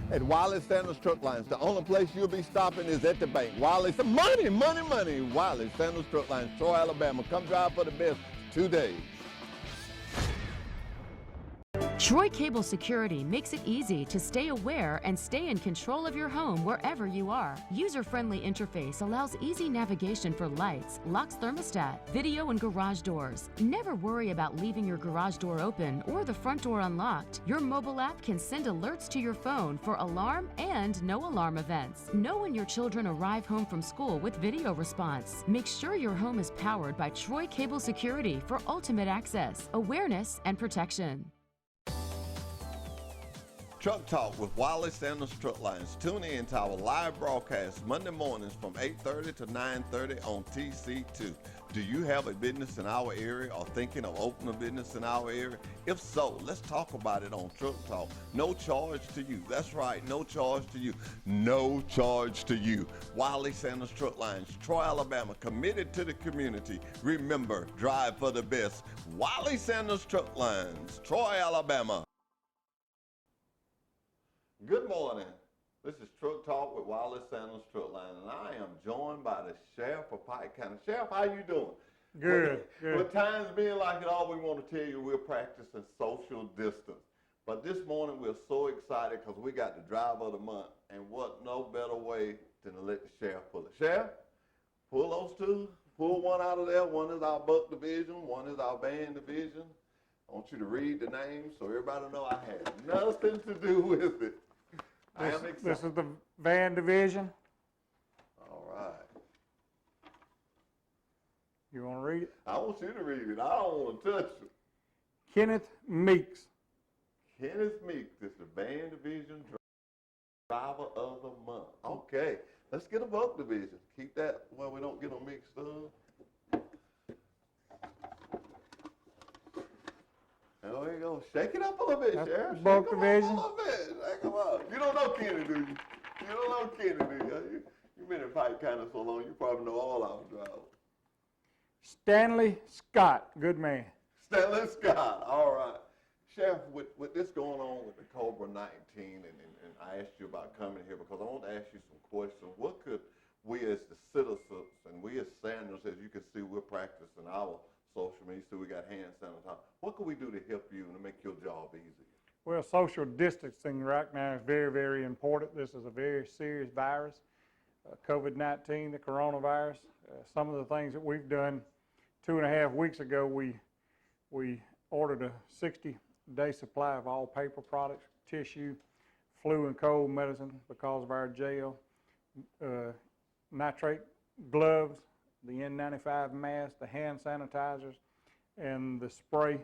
At Wiley Sanders Truck Lines, the only place you'll be stopping is at the bank. Wiley, money, money, money. Wiley Sanders Truck Lines, Troy, Alabama. Come drive for the best today. Troy Cable Security makes it easy to stay aware and stay in control of your home wherever you are. User-friendly interface allows easy navigation for lights, locks thermostat, video and garage doors. Never worry about leaving your garage door open or the front door unlocked. Your mobile app can send alerts to your phone for alarm and no alarm events. Know when your children arrive home from school with video response. Make sure your home is powered by Troy Cable Security for ultimate access, awareness, and protection. Truck Talk with Wiley Sanders Truck Lines. Tune in to our live broadcast Monday mornings from 8:30 to 9:30 on TC2. Do you have a business in our area or thinking of opening a business in our area? If so, let's talk about it on Truck Talk. No charge to you. That's right, no charge to you. No charge to you. Wiley Sanders Truck Lines, Troy, Alabama, committed to the community. Remember, drive for the best. Wiley Sanders Truck Lines, Troy, Alabama. Good morning. This is Truck Talk with Wiley Sanders Truck Line, and I am joined by the Sheriff of Pike County. Sheriff, how you doing? Good, good. With times being like it all, we want to tell you we're practicing social distance. But this morning we're so excited because we got the driver of the month, and what no better way than to let the sheriff pull it. Sheriff, pull those two. Pull one out of there. One is our Buck division. One is our band division. I want you to read the names so everybody know I had nothing to do with it. This is the van division. All right. You want to read it? I want you to read it. I don't want to touch it. Kenneth Meeks. Kenneth Meeks is the band division driver of the month. Okay. Let's get a Buck division. Keep that where we don't get them mixed up. There you go. Shake it up a little bit, That's Sheriff. Buck division. A little bit. Shake them up. You don't know Kenny, do you? You don't know Kenny, do you? You've been in Pike County so long, you probably know all our drivers. Stanley Scott. Good man. Stanley Scott. All right. Sheriff, with this going on with the COVID-19, and I asked you about coming here because I want to ask you some questions. What could we as the citizens and we as Sanders, as you can see, we're practicing our social media, so we got hand sanitizer. What can we do to help you and to make your job easier? Well, social distancing right now is very, very important. This is a very serious virus, COVID-19, the coronavirus. Some of the things that we've done 2.5 weeks ago, we ordered a 60-day supply of all paper products, tissue, flu and cold medicine because of our jail, nitrate gloves, the N95 mask, the hand sanitizers, and the spray.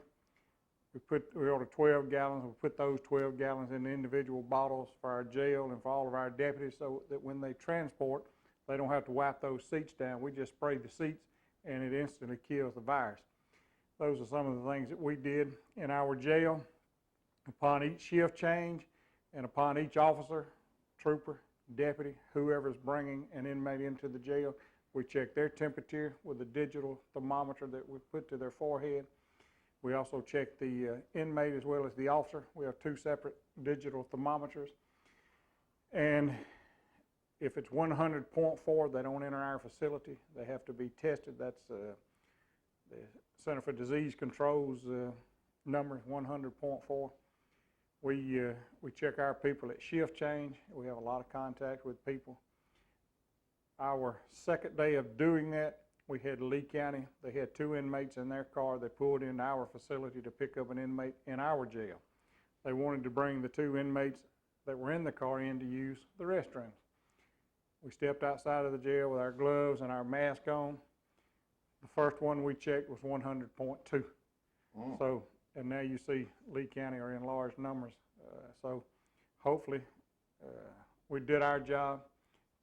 We ordered 12 gallons. We put those 12 gallons in individual bottles for our jail and for all of our deputies so that when they transport, they don't have to wipe those seats down. We just spray the seats and it instantly kills the virus. Those are some of the things that we did in our jail. Upon each shift change and upon each officer, trooper, deputy, whoever's bringing an inmate into the jail, we check their temperature with a digital thermometer that we put to their forehead. We also check the inmate as well as the officer. We have 2 separate digital thermometers. And if it's 100.4, they don't enter our facility. They have to be tested. That's the Center for Disease Control's number, 100.4. We check our people at shift change. We have a lot of contact with people. Our second day of doing that, we had Lee County. They had 2 inmates in their car. They pulled into our facility to pick up an inmate in our jail. They wanted to bring the 2 inmates that were in the car in to use the restrooms. We stepped outside of the jail with our gloves and our mask on. The first one we checked was 100.2. So, and now you see Lee County are in large numbers. So hopefully we did our job,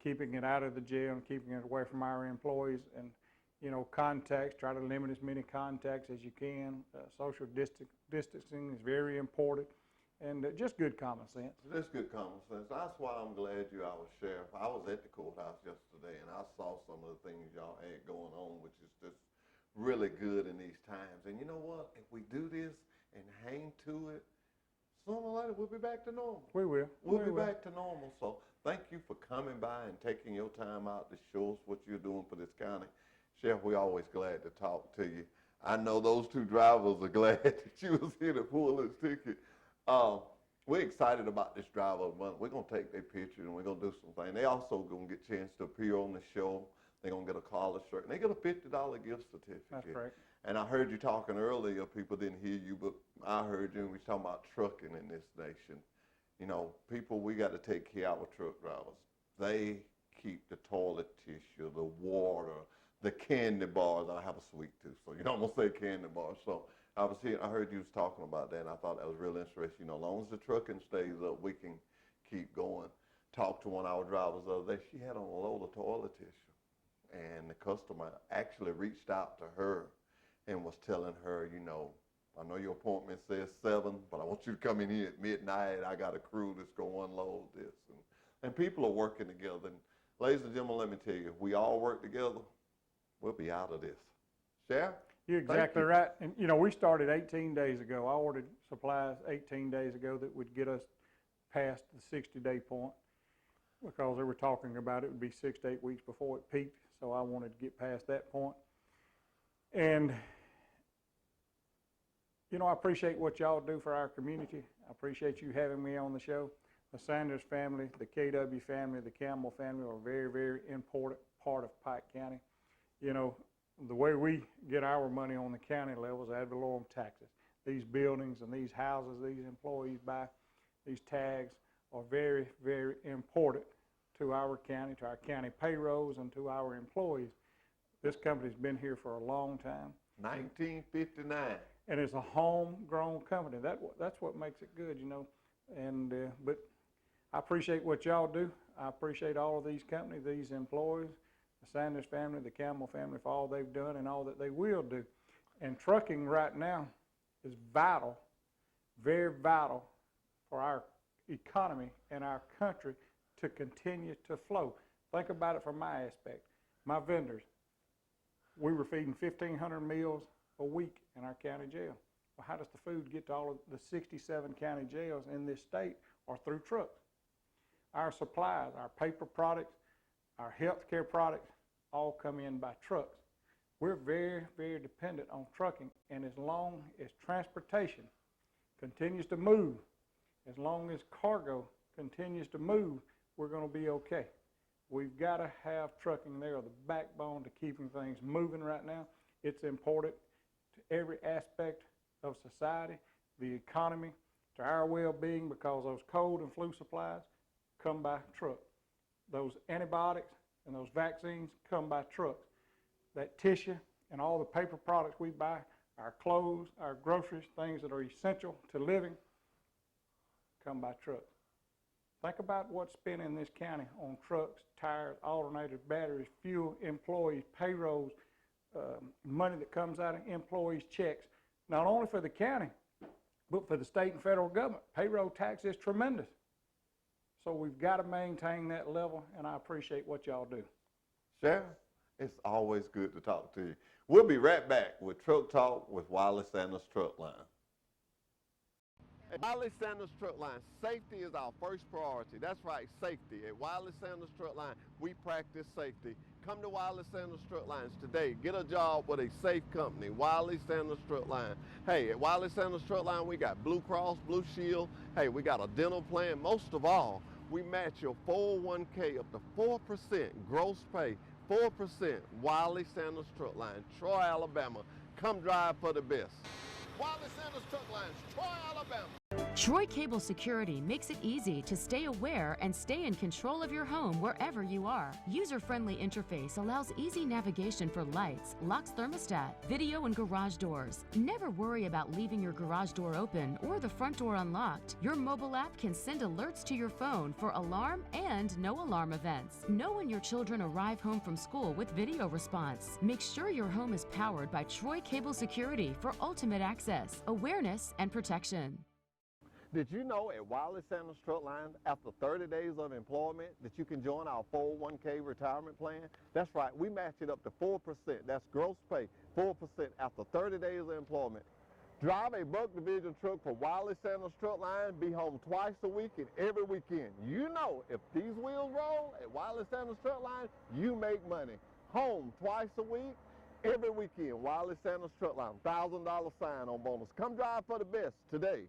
keeping it out of the jail and keeping it away from our employees, and contacts, try to limit as many contacts as you can. Social distancing is very important, and just good common sense. That's good common sense. That's why I'm glad you're our sheriff. I was at the courthouse yesterday, and I saw some of the things y'all had going on, which is just really good in these times. And you know what? If we do this and hang to it, sooner or later we'll be back to normal. We will. We'll be back to normal. So thank you for coming by and taking your time out to show us what you're doing for this county. Sheriff, we're always glad to talk to you. I know those two drivers are glad that you was here to pull this ticket. We're excited about this driver of the month. We're going to take their picture and we're going to do some things. They also going to get a chance to appear on the show. They're going to get a collar shirt. And they get a $50 gift certificate. That's right. And I heard you talking earlier. People didn't hear you, but I heard you. And we was talking about trucking in this nation. You know, people, we got to take care of our truck drivers. They keep the toilet tissue, the water, the candy bars. I have a sweet tooth, so you don't want to say candy bars. So I heard you was talking about that, and I thought that was really interesting. You know, as long as the trucking stays up, we can keep going. Talked to one of our drivers the other day. She had on a load of toilet tissue, and the customer actually reached out to her and was telling her, you know, I know your appointment says 7, but I want you to come in here at midnight. I got a crew that's going to unload this. And people are working together. And ladies and gentlemen, let me tell you, if we all work together, we'll be out of this. Sheriff? You're exactly right. And, you know, we started 18 days ago. I ordered supplies 18 days ago that would get us past the 60-day point because they were talking about it would be 6 to 8 weeks before it peaked. So I wanted to get past that point. And, you know, I appreciate what y'all do for our community. I appreciate you having me on the show. The Sanders family, the KW family, the Campbell family are a very, very important part of Pike County. You know, the way we get our money on the county level is ad valorem taxes. These buildings and these houses these employees buy, these tags are very, very important to our county, to our county payrolls, and to our employees. This company's been here for a long time. 1959. And it's a homegrown company. That's what makes it good, you know. And but I appreciate what y'all do. I appreciate all of these companies, these employees, the Sanders family, the Campbell family, for all they've done and all that they will do. And trucking right now is vital, very vital for our economy and our country to continue to flow. Think about it from my aspect. My vendors, we were feeding 1,500 meals a week in our county jail. Well, how does the food get to all of the 67 county jails in this state? Or through trucks. Our supplies, our paper products, our healthcare products, all come in by trucks. We're very, very dependent on trucking, and as long as transportation continues to move, as long as cargo continues to move, we're going to be okay. We've got to have trucking. They are the backbone to keeping things moving right now. It's important to every aspect of society, the economy, to our well-being, because those cold and flu supplies come by truck. Those antibiotics and those vaccines come by trucks. That tissue and all the paper products we buy, our clothes, our groceries, things that are essential to living, come by trucks. Think about what's spent in this county on trucks, tires, alternators, batteries, fuel, employees, payrolls, money that comes out of employees' checks, not only for the county, but for the state and federal government. Payroll tax is tremendous. So we've got to maintain that level, and I appreciate what y'all do. Sheriff, it's always good to talk to you. We'll be right back with Truck Talk with Wiley Sanders Truck Line. At Wiley Sanders Truck Line, safety is our first priority. That's right, safety. At Wiley Sanders Truck Line, we practice safety. Come to Wiley Sanders Truck Lines today. Get a job with a safe company, Wiley Sanders Truck Line. Hey, at Wiley Sanders Truck Line, we got Blue Cross, Blue Shield. Hey, we got a dental plan. Most of all, we match your 401k up to 4% gross pay, 4%. Wiley Sanders Truck Line, Troy, Alabama. Come drive for the best. Wiley Sanders Truck Lines, Troy, Alabama. Troy Cable Security makes it easy to stay aware and stay in control of your home wherever you are. User-friendly interface allows easy navigation for lights, locks thermostat, video and garage doors. Never worry about leaving your garage door open or the front door unlocked. Your mobile app can send alerts to your phone for alarm and no alarm events. Know when your children arrive home from school with video response. Make sure your home is powered by Troy Cable Security for ultimate access, awareness, and protection. Did you know at Wiley Sanders Truck Line, after 30 days of employment, that you can join our 401k retirement plan? That's right, we match it up to 4%. That's gross pay, 4% after 30 days of employment. Drive a Buck Division truck for Wiley Sanders Truck Line. Be home twice a week and every weekend. You know, if these wheels roll at Wiley Sanders Truck Line, you make money. Home twice a week, every weekend. Wiley Sanders Truck Line. $1,000 sign-on bonus. Come drive for the best today.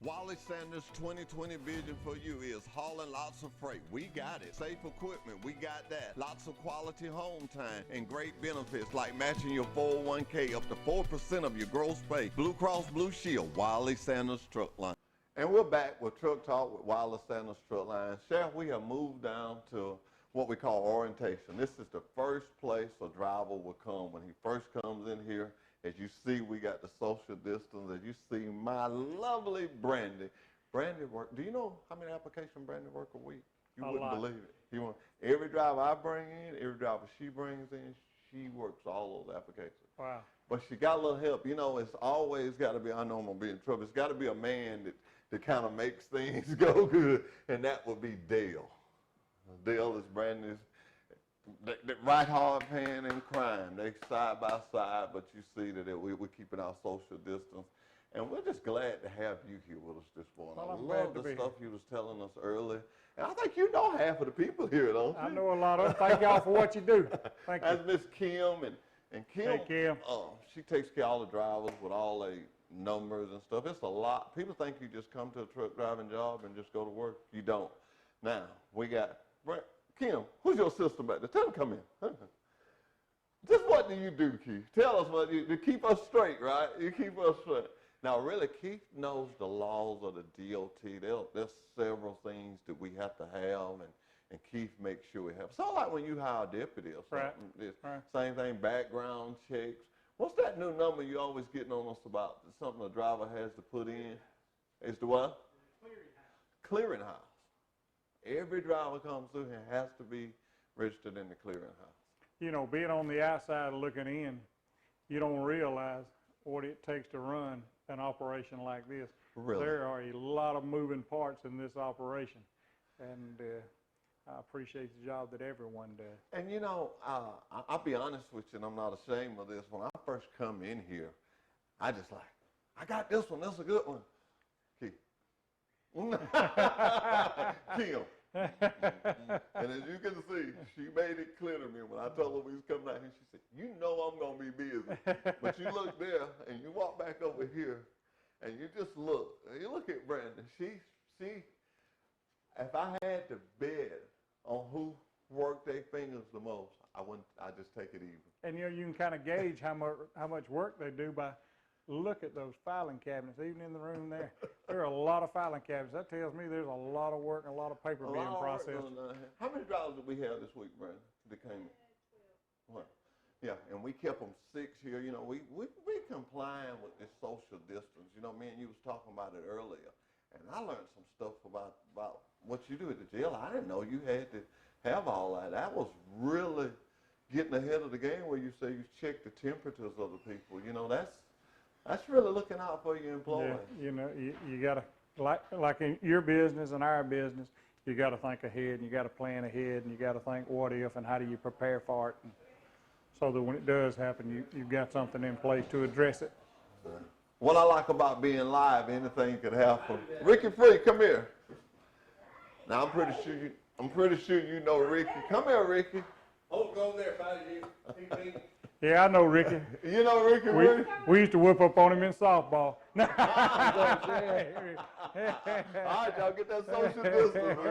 Wiley Sanders' 2020 vision for you is hauling lots of freight. We got it. Safe equipment, we got that. Lots of quality home time and great benefits like matching your 401k up to 4% of your gross pay. Blue Cross Blue Shield, Wiley Sanders Truck Line. And we're back with Truck Talk with Wiley Sanders Truck Line. Sheriff, we have moved down to what we call orientation. This is the first place a driver will come when he first comes in here. As you see, we got the social distance. As you see, my lovely Brandy. Brandy work. Do you know how many applications Brandy work a week? You wouldn't believe it. Every driver I bring in, every driver she brings in, she works all those applications. Wow. But she got a little help. You know, it's always got to be, I know I'm going to be in trouble, it's got to be a man that kind of makes things go good, and that would be Dale. Dale is Brandy's. They right hard hand in crime. They side by side, but you see that we're keeping our social distance. And we're just glad to have you here with us this morning. Well, I love the stuff you was telling us earlier. And I think you know half of the people here, don't you? I know a lot of them. Thank y'all for what you do. Thank you. That's Miss Kim. And Kim, hey, Kim. She takes care of all the drivers with all their numbers and stuff. It's a lot. People think you just come to a truck driving job and just go to work. You don't. Now, we got Kim, who's your sister back there? Tell her to come in. Just what do you do, Keith? Tell us what you keep us straight, right? You keep us straight. Now, really, Keith knows the laws of the DOT. There's several things that we have to have, and Keith makes sure we have. So like when you hire a deputy or something, Right. Same thing, background checks. What's that new number you always getting on us about? Something a driver has to put in? Is the what? Clearinghouse. Every driver comes through here has to be registered in the clearinghouse. You know, being on the outside looking in, you don't realize what it takes to run an operation like this. Really? There are a lot of moving parts in this operation, and I appreciate the job that everyone does. And you know, I'll be honest with you, and I'm not ashamed of this. When I first come in here, I just like, I got this one, that's a good one. Kim. And as you can see, she made it clear to me when I told her we was coming out here. She said, you know I'm going to be busy. But you look there and you walk back over here and you just look. And you look at Brandon. She, if I had to bet on who worked their fingers the most, I'd just take it even. And you know, you can kind of gauge how much work they do by look at those filing cabinets, even in the room there. There are a lot of filing cabinets. That tells me there's a lot of work and a lot of paper being processed. How many drivers did we have this week, Brandon, that came in? What? Yeah, and we kept them 6 here. You know, we complying with this social distance. You know, me and you was talking about it earlier. And I learned some stuff about what you do at the jail. I didn't know you had to have all that. That was really getting ahead of the game where you say you check the temperatures of the people. You know, that's really looking out for your employees. Yeah, you know, you got to, like in your business and our business, you got to think ahead and you got to plan ahead and you got to think what if and how do you prepare for it, and so that when it does happen, you've got something in place to address it. What I like about being live, anything could happen. Ricky Free, come here. Now I'm pretty sure you know Ricky. Come here, Ricky. Oh, go there, find you. Yeah, I know Ricky. You know Ricky? We used to whip up on him in softball. All right, y'all get that social distance.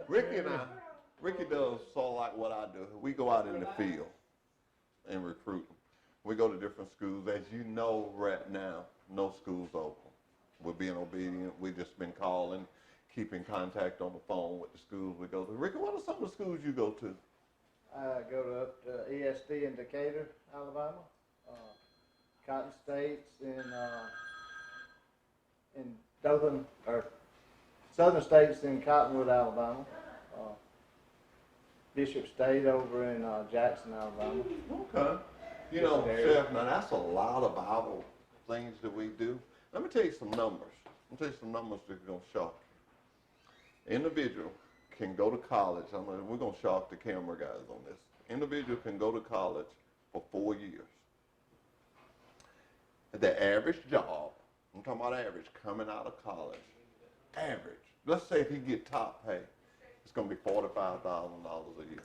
Ricky does sort of like what I do. We go out in the field and recruit them. We go to different schools. As you know right now, no school's open. We're being obedient. We've just been calling, keeping contact on the phone with the schools we go to. Ricky, what are some of the schools you go to? I go to ESD in Decatur, Alabama, Cotton States in Dothan, or Southern States in Cottonwood, Alabama, Bishop State over in Jackson, Alabama. Okay. You know, Chef, now that's a lot of Bible things that we do. Let me tell you some numbers. Let me tell you some numbers that are going to shock you. Individual can go to college. We're going to shock the camera guys on this. Individual can go to college for 4 years. the average job, I'm talking about average, coming out of college, average, let's say if he get top pay, it's going to be $45,000 a year.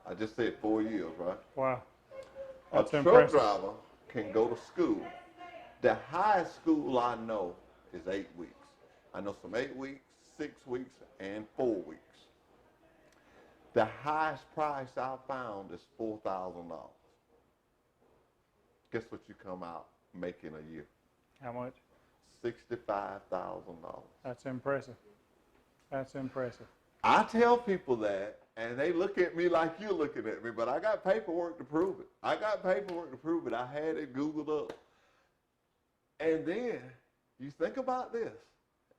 I just said 4 years, right? Wow. A That's truck impressive. driver can go to school. The highest school I know is 8 weeks. I know some 8 weeks, 6 weeks, and 4 weeks. The highest price I found is $4,000. Guess what you come out making a year? How much? $65,000. That's impressive. That's impressive. I tell people that, and they look at me like you're looking at me, but I got paperwork to prove it. I had it Googled up. And then you think about this,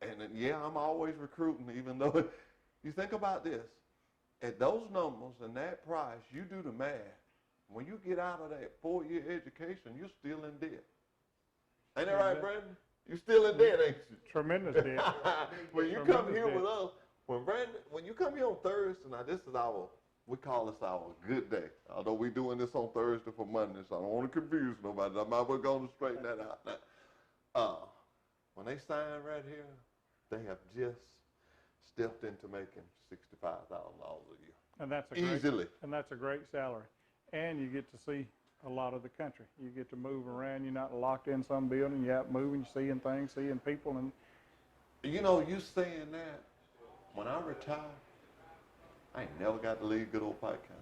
and then, yeah, I'm always recruiting, even though you think about this. At those numbers and that price, you do the math. When you get out of that 4-year education, you're still in debt. Ain't that right, Brandon? You're still in debt, ain't you? Tremendous debt. When you come here with us, when you come here on Thursday, now this is we call this our good day. Although we're doing this on Thursday for Monday, so I don't want to confuse nobody. I'm not going to straighten that out now. When they sign right here, they have just stepped into making $65,000 a year. And that's easily. And that's a great salary. And you get to see a lot of the country. You get to move around. You're not locked in some building. You're out moving, seeing things, seeing people. And you know, you saying that, when I retire, I ain't never got to leave good old Pike County.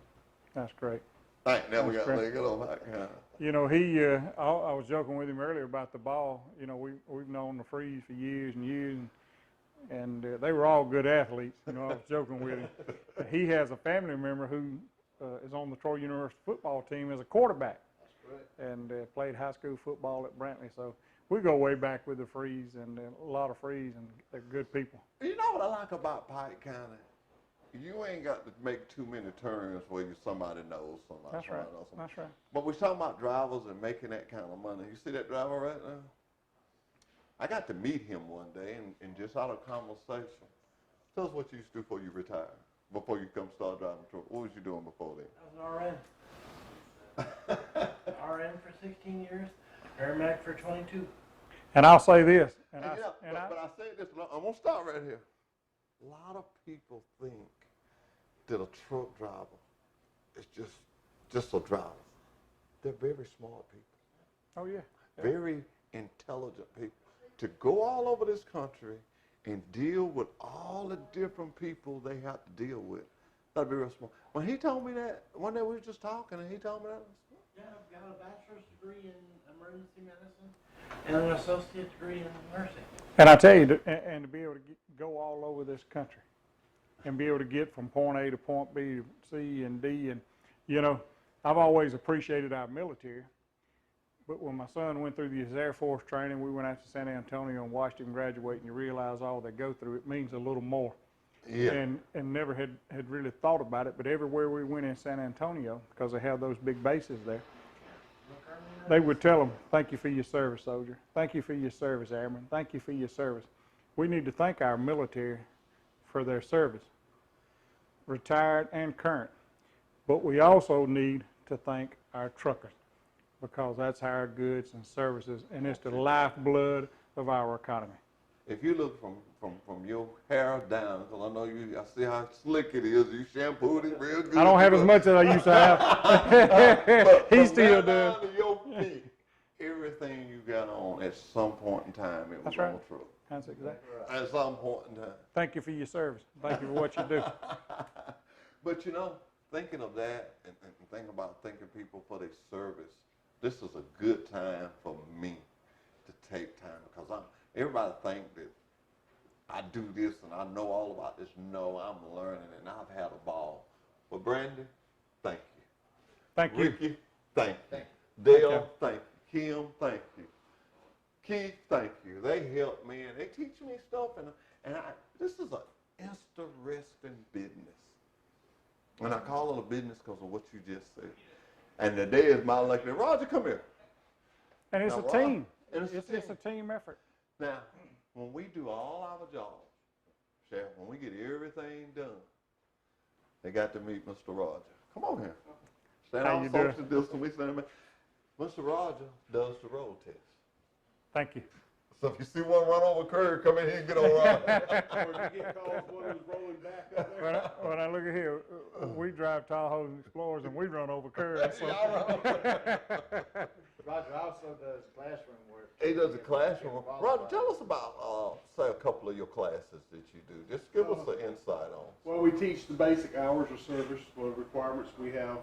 that's great. I ain't never got to leave good old Pike County. You know, I was joking with him earlier about the ball. You know, we've known the Freeze for years and years, and they were all good athletes. You know, I was joking with him. He has a family member who is on the Troy University football team as a quarterback. And played high school football at Brantley. So we go way back with the Freeze, and a lot of Freeze, and they're good people. You know what I like about Pike County? You ain't got to make too many turns where somebody knows somebody. That's right. That's right. But we're talking about drivers and making that kind of money. You see that driver right now? I got to meet him one day, and just out of conversation. Tell us what you used to do before you retired, before you come start driving truck. What was you doing before then? I was an RN. RN for 16 years, paramedic for 22. And I'll say this. But I say this, I'm going to stop right here. A lot of people think that a truck driver is just a driver. They're very smart people. Oh, yeah. Very intelligent people. To go all over this country and deal with all the different people they have to deal with, that'd be real smart. When he told me that, one day we were just talking, and he told me that. Yeah, I've got a bachelor's degree in emergency medicine and an associate degree in nursing. And I tell you, and to be able to go all over this country and be able to get from point A to point B to C and D, and, you know, I've always appreciated our military. But when my son went through his Air Force training, we went out to San Antonio and watched him graduate, and you realize all they go through, it means a little more. Yeah. And never had really thought about it, but everywhere we went in San Antonio, because they have those big bases there, they would tell them, thank you for your service, soldier. Thank you for your service, airman. Thank you for your service. We need to thank our military for their service, retired and current. But we also need to thank our truckers, because that's our goods and services, and it's the lifeblood of our economy. If you look from your hair down, because I know I see how slick it is. You shampooed it real good. I don't have as much as I used to have. He still does. Down to your feet, everything you got on at some point in time, it was That's right. on truck. That's exactly. At some point in time. Thank you for your service. Thank you for what you do. But you know, thinking of that and thanking people for their service, this is a good time for me to take time, because everybody think that I do this and I know all about this. No, I'm learning and I've had a ball. But Brandon, thank you. Thank you. Ricky, thank you. Dale, thank you. Kim, thank you. Keith, thank you. They help me and they teach me stuff, and this is an interesting business. And I call it a business because of what you just said. And today is my lucky day. Roger, come here. And it's Now, a team. And It's a team effort. Now, when we do all our jobs, Sheriff, when we get everything done, they got to meet Mr. Roger. Come on here. Stand How out you social distance. We stand there. Mr. Roger does the road test. Thank you. So if you see one run over a curb, come in here and get on around. Or you get calls when it was rolling back up there. When I look at here, we drive Tahoes and Explorers and we run over curves. So. Roger also does classroom work. He does a classroom. Roger, tell us about, say, a couple of your classes that you do. Just give us an insight on. Well, we teach the basic hours of service, what requirements we have,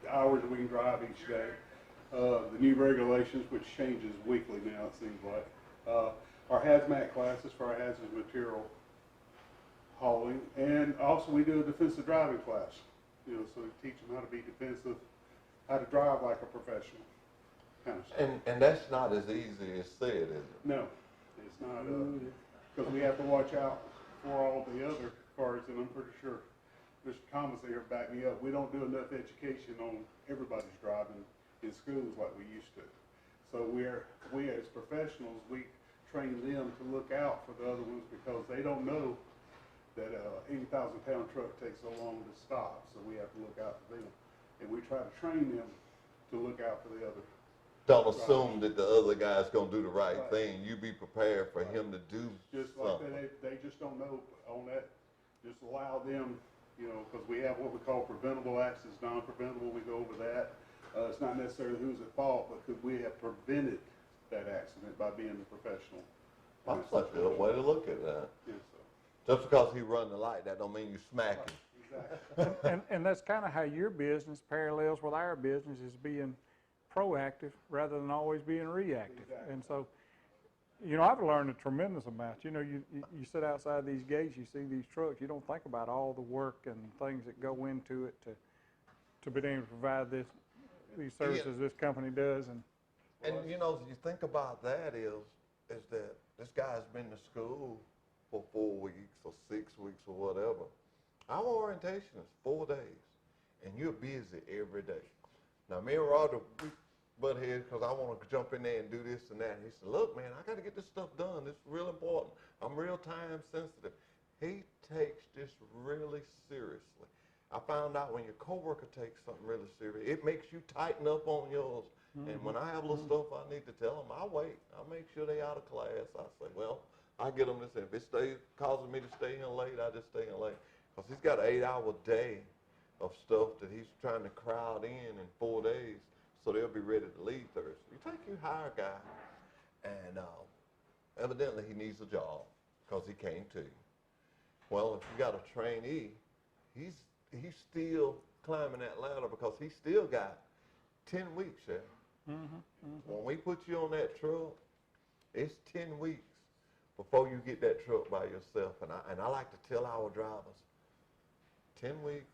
the hours we can drive each day. The new regulations, which changes weekly now, it seems like. Our hazmat classes for our hazardous material hauling, and also we do a defensive driving class. You know, so we teach them how to be defensive, how to drive like a professional, kind of stuff. And that's not as easy as said, is it? No, it's not, because we have to watch out for all the other cars, and I'm pretty sure Mr. Thomas here back me up. We don't do enough education on everybody's driving in schools like we used to. So we as professionals, we train them to look out for the other ones because they don't know that a 80,000-pound truck takes so long to stop. So we have to look out for them, and we try to train them to look out for the other. Don't assume that the other guy's gonna do the right thing. You be prepared for him to do just something. like they just don't know on that. Just allow them, you know, because we have what we call preventable accidents, non-preventable. We go over that. It's not necessarily who's at fault, but could we have prevented that accident by being a professional? That's a good way to look at that. Yeah, so, Just because he run the light, that don't mean you smack him. exactly. And that's kind of how your business parallels with our business, is being proactive rather than always being reactive. Exactly. And so, you know, I've learned a tremendous amount. You know, you sit outside these gates, you see these trucks, you don't think about all the work and things that go into it to be able to provide these services this company does. And you know, you think about that is that this guy's been to school for 4 weeks or 6 weeks or whatever. Our orientation is 4 days, and you're busy every day. Now, me and Roger, we butt heads because I want to jump in there and do this and that. He said, look, man, I got to get this stuff done. This is real important. I'm real time sensitive. He takes this really seriously. I found out when your coworker takes something really serious, it makes you tighten up on yours. And when I have little stuff I need to tell them, I wait. I make sure they out of class. I say, well, I get them this. If it stays causing me to stay in late, I just stay in late. Because he's got an 8-hour day of stuff that he's trying to crowd in 4 days, so they'll be ready to leave Thursday. You think you hire a guy, and evidently he needs a job because he came to you. Well, if you got a trainee, he's still climbing that ladder because he's still got 10 weeks, Sheriff. When we put you on that truck, it's 10 weeks before you get that truck by yourself. And I like to tell our drivers, 10 weeks,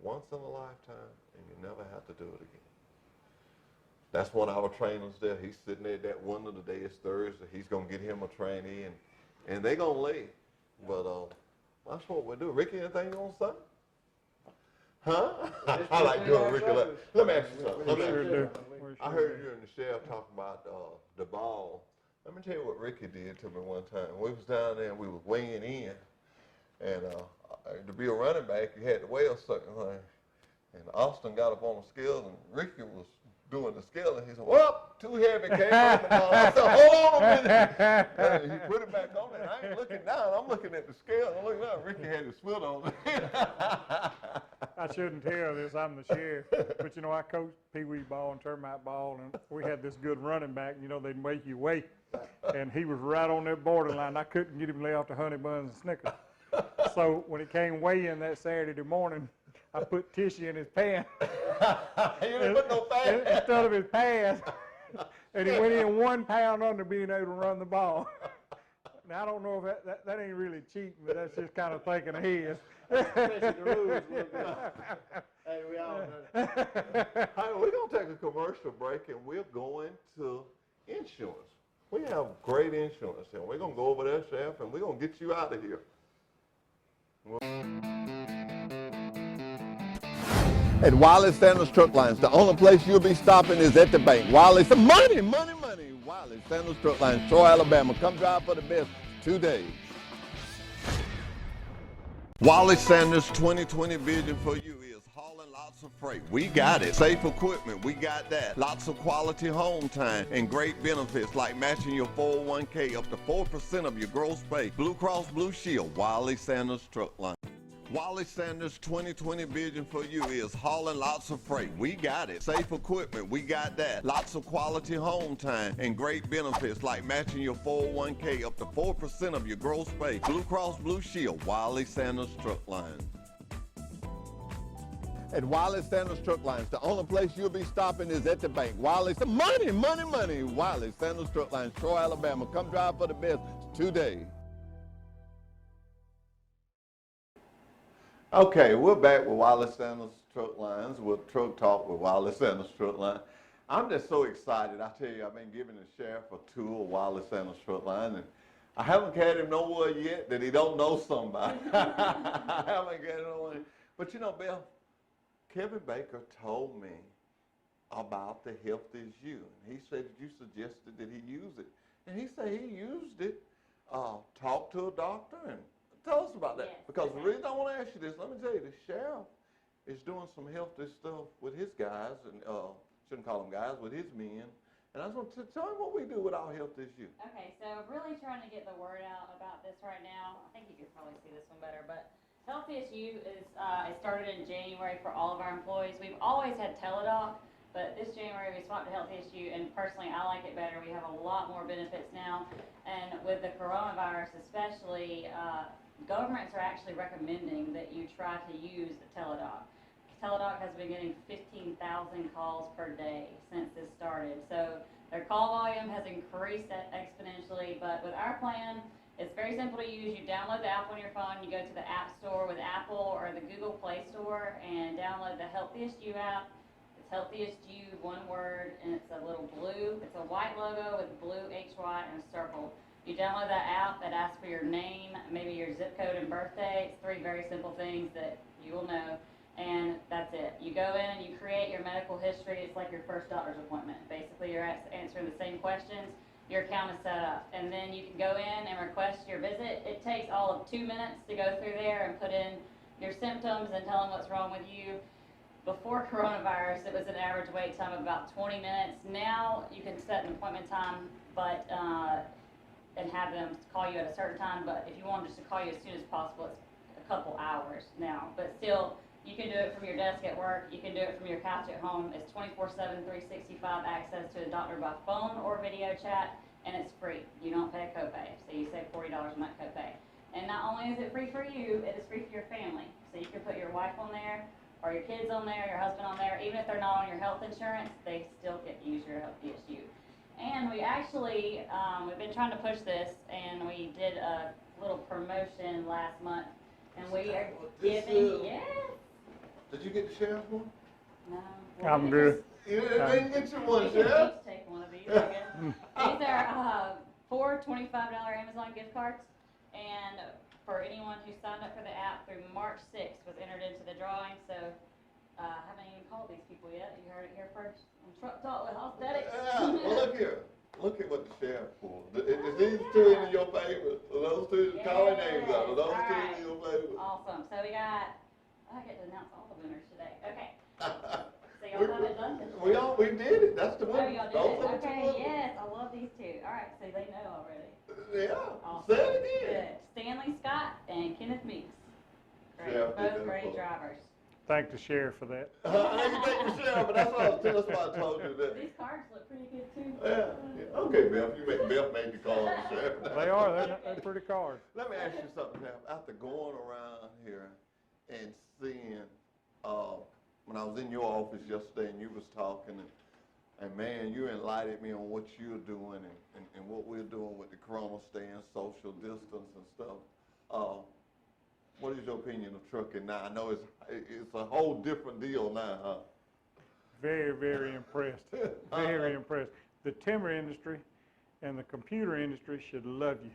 once in a lifetime, and you never have to do it again. That's one of our trainers there. He's sitting there at that window. Today is Thursday. He's going to get him a trainee, and they're going to leave. But that's what we do. Ricky, anything you want to say? Huh? I like doing Ricky. Let me ask you something. I heard you and the sheriff talking about the ball. Let me tell you what Ricky did to me one time. We was down there and we was weighing in, and to be a running back, you had to weigh a certain thing. And Austin got up on the scales, and Ricky was doing the scale, and he said, well, too heavy, came on the ball. I said, hold on a minute. And he put it back on, and I ain't looking down. I'm looking at the scale. I'm looking down. Ricky had his foot on it. I shouldn't tell this, I'm the sheriff, but you know, I coached pee-wee ball and termite ball, and we had this good running back, you know, they'd make you wait, and he was right on that borderline. I couldn't get him to lay off the honey buns and Snickers. So when it came weighing that Saturday morning, I put tissue in his pants. You didn't put no fat. Instead of his pants, and he went in 1 pound under being able to run the ball. Now, I don't know if that ain't really cheating, but that's just kind of thinking ahead. Especially the rules a little bit. Hey, we all know that. Hey, we're going to take a commercial break, and we're going to insurance. We have great insurance, and we're going to go over there, Sheriff, and we're going to get you out of here. At Wiley Sanders Truck Lines, the only place you'll be stopping is at the bank. Wiley, some money. Wiley Sanders Truck Lines, Troy, Alabama. Come drive for the best 2 days. Wiley Sanders' 2020 vision for you is hauling Lots of freight, we got it. Safe equipment, we got that. Lots of quality home time and great benefits like matching your 401k up to 4% of your gross pay. Blue Cross Blue Shield, Wiley Sanders Truck Line. Wiley Sanders' 2020 vision for you is hauling lots of freight. We got it. Safe equipment, we got that. Lots of quality home time and great benefits like matching your 401k up to 4% of your gross pay. Blue Cross Blue Shield, Wiley Sanders Truck Line. At Wiley Sanders Truck Lines, the only place you'll be stopping is at the bank. Wiley, money, money, money. Wiley Sanders Truck Lines, Troy, Alabama. Come drive for the best today. Okay, we're back with Wiley Sanders Truck Lines, with Truck Talk with Wiley Sanders Truck Line. I'm just so excited. I tell you, I've been giving the sheriff a tour of Wiley Sanders Truck Line, and I haven't had him nowhere yet that he don't know somebody. I haven't got no one. But you know, Bill, Kevin Baker told me about the Health Is You. And he said that you suggested that he use it. And he said he used it, talked to a doctor, and tell us about that. Yes, because okay. the reason I want to ask you this, let me tell you, the sheriff is doing some healthy stuff with his guys, and shouldn't call them guys, with his men. And I just want to tell him what we do with our Health Is You. Okay, so really trying to get the word out about this right now. I think you could probably see this one better, but Health Is You is, it started in January for all of our employees. We've always had Teledoc, but this January we swapped to Health Is You, and personally I like it better. We have a lot more benefits now, and with the coronavirus especially, governments are actually recommending that you try to use the Teledoc. Teledoc has been getting 15,000 calls per day since this started. So their call volume has increased exponentially, but with our plan, it's very simple to use. You download the app on your phone, you go to the App Store with Apple or the Google Play Store and download the Healthiest You app. It's Healthiest You, one word, and it's a little blue, it's a white logo with blue HY and a circle. You download that app, it asks for your name, maybe your zip code and birthday. It's 3 very simple things that you will know, and that's it. You go in and you create your medical history. It's like your first doctor's appointment. Basically, you're answering the same questions. Your account is set up, and then you can go in and request your visit. It takes all of 2 minutes to go through there and put in your symptoms and tell them what's wrong with you. Before coronavirus, it was an average wait time of about 20 minutes. Now you can set an appointment time, but and have them call you at a certain time, but if you want them just to call you as soon as possible, it's a couple hours now. But still, you can do it from your desk at work, you can do it from your couch at home. It's 24/7, 365 access to a doctor by phone or video chat, and it's free. You don't pay a copay, so you save $40 a month copay. And not only is it free for you, it is free for your family. So you can put your wife on there, or your kids on there, your husband on there. Even if they're not on your health insurance, they still get to use your Health Is You. And we actually, we've been trying to push this, and we did a little promotion last month, and we are giving, yes. Did you get the sheriff one? No. I'm good. You didn't get your one, We can sheriff? each take one of these, I guess. These are 4 $25 Amazon gift cards, and for anyone who signed up for the app through March 6th was entered into the drawing, so I haven't even called these people yet. You heard it here first on Truck Talk with Hostetics. Yeah, well look here. Look at what the sheriff pulled. Is these 2 in your favorites? Are those 2, call their names out, are those 2 Alright. in your favorites? Awesome. So we got, I get to announce all the winners today. Okay. So y'all have it done? We did it, that's the Oh, one. y'all did Those it? are the 2 Okay, winners. yes, I love these 2. All right, so they know already. Yeah, Awesome. say it again. Good. Stanley Scott and Kenneth Meeks. Great, Yeah, I did both that great before. drivers. Thank the sheriff for that. I didn't think the sheriff, but that's why I told you that. These cards look pretty good too. Yeah. Okay, Bill, Bill made the call on the sheriff. They are, they're pretty cards. Let me ask you something, Bill. After going around here and seeing, when I was in your office yesterday and you was talking, and man, you enlightened me on what you're doing and what we're doing with the corona staying, social distance and stuff. What is your opinion of trucking now? I know it's a whole different deal now, huh? Very, very impressed. Very impressed. The timber industry and the computer industry should love you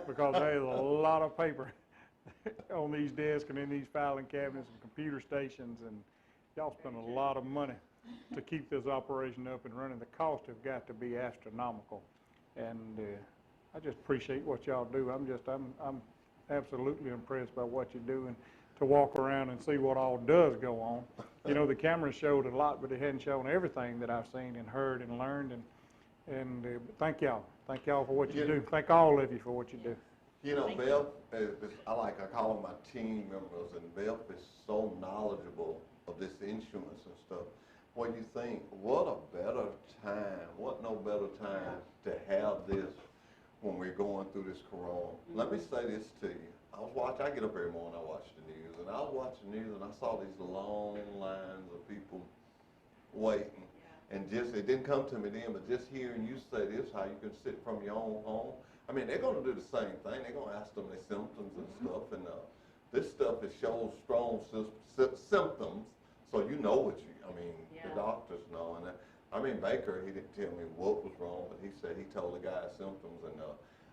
because there's a lot of paper on these desks and in these filing cabinets and computer stations, and y'all spend a lot of money to keep this operation up and running. The costs have got to be astronomical, and I just appreciate what y'all do. I'm absolutely impressed by what you're doing. To walk around and see what all does go on You know, the camera showed a lot, but it hadn't shown everything that I've seen and heard and learned. And thank y'all. Thank y'all for what you do. Thank all of you for what you do. You know, Beth, I call them my team members, and Beth is so knowledgeable of this insurance and stuff. When you think, what a better time, what no better time to have this when we're going through this corona. Let me say this to you. I get up every morning, I watch the news, and I was watching the news and I saw these long lines of people waiting. And just, it didn't come to me then, but just hearing you say this, how you can sit from your own home. I mean, they're going to do the same thing. They're going to ask them their symptoms and stuff. And this stuff, it shows strong symptoms, so you know what the doctors know. And Baker, he didn't tell me what was wrong, but he said he told the guy symptoms. And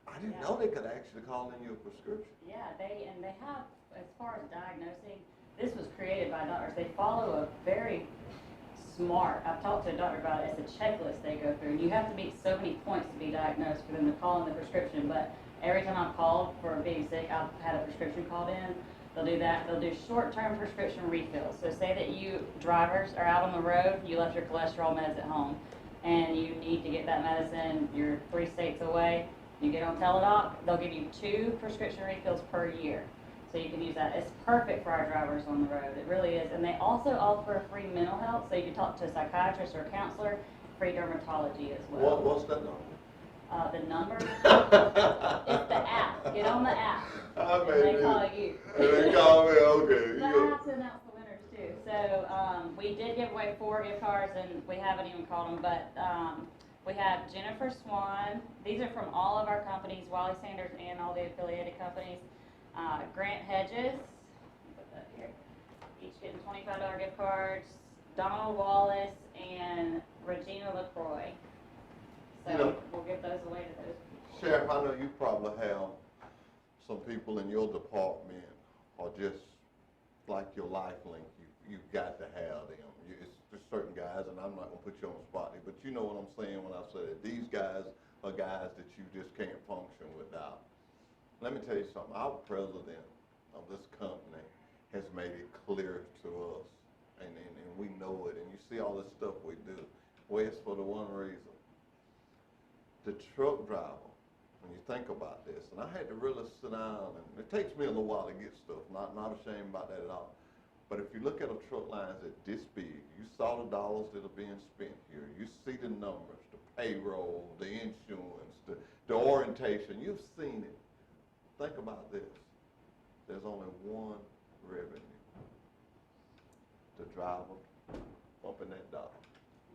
I didn't know they could actually call in you a prescription. Yeah, they have, as far as diagnosing, this was created by doctors. They follow a very smart, I've talked to a doctor about it, it's a checklist they go through. And you have to meet so many points to be diagnosed for them to call in the prescription. But every time I've called for being sick, I've had a prescription called in. They'll do that. They'll do short-term prescription refills. So say that you drivers are out on the road, you left your cholesterol meds at home, and you need to get that medicine, you're 3 states away, you get on Teladoc, they'll give you 2 prescription refills per year. So you can use that. It's perfect for our drivers on the road. It really is. And they also offer free mental health, so you can talk to a psychiatrist or a counselor, free dermatology as well. What's that number? The number? It's the app. Get on the app. They call you. They call me, okay. But I have to announce the winners too. So we did give away 4 gift cards, and we haven't even called them, but we have Jennifer Swan. These are from all of our companies, Wiley Sanders and all the affiliated companies. Grant Hedges, put that here, each getting $25 gift cards. Donald Wallace and Regina LaCroix. So we'll give those away to those people. Sheriff, I know you probably have some people in your department, or just like your life link, you've got to have them. It's just certain guys, and I'm not going to put you on the spot here, but you know what I'm saying when I say that. These guys are guys that you just can't function without. Let me tell you something. Our president of this company has made it clear to us, and we know it, and you see all this stuff we do. Well, it's for the one reason. The truck driver, when you think about this, and I had to really sit down, and it takes me a little while to get stuff, not ashamed about that at all. But if you look at a truck lines that this big, you saw the dollars that are being spent here, you see the numbers, the payroll, the insurance, the orientation, you've seen it. Think about this. There's only one revenue. The driver bumping that dog.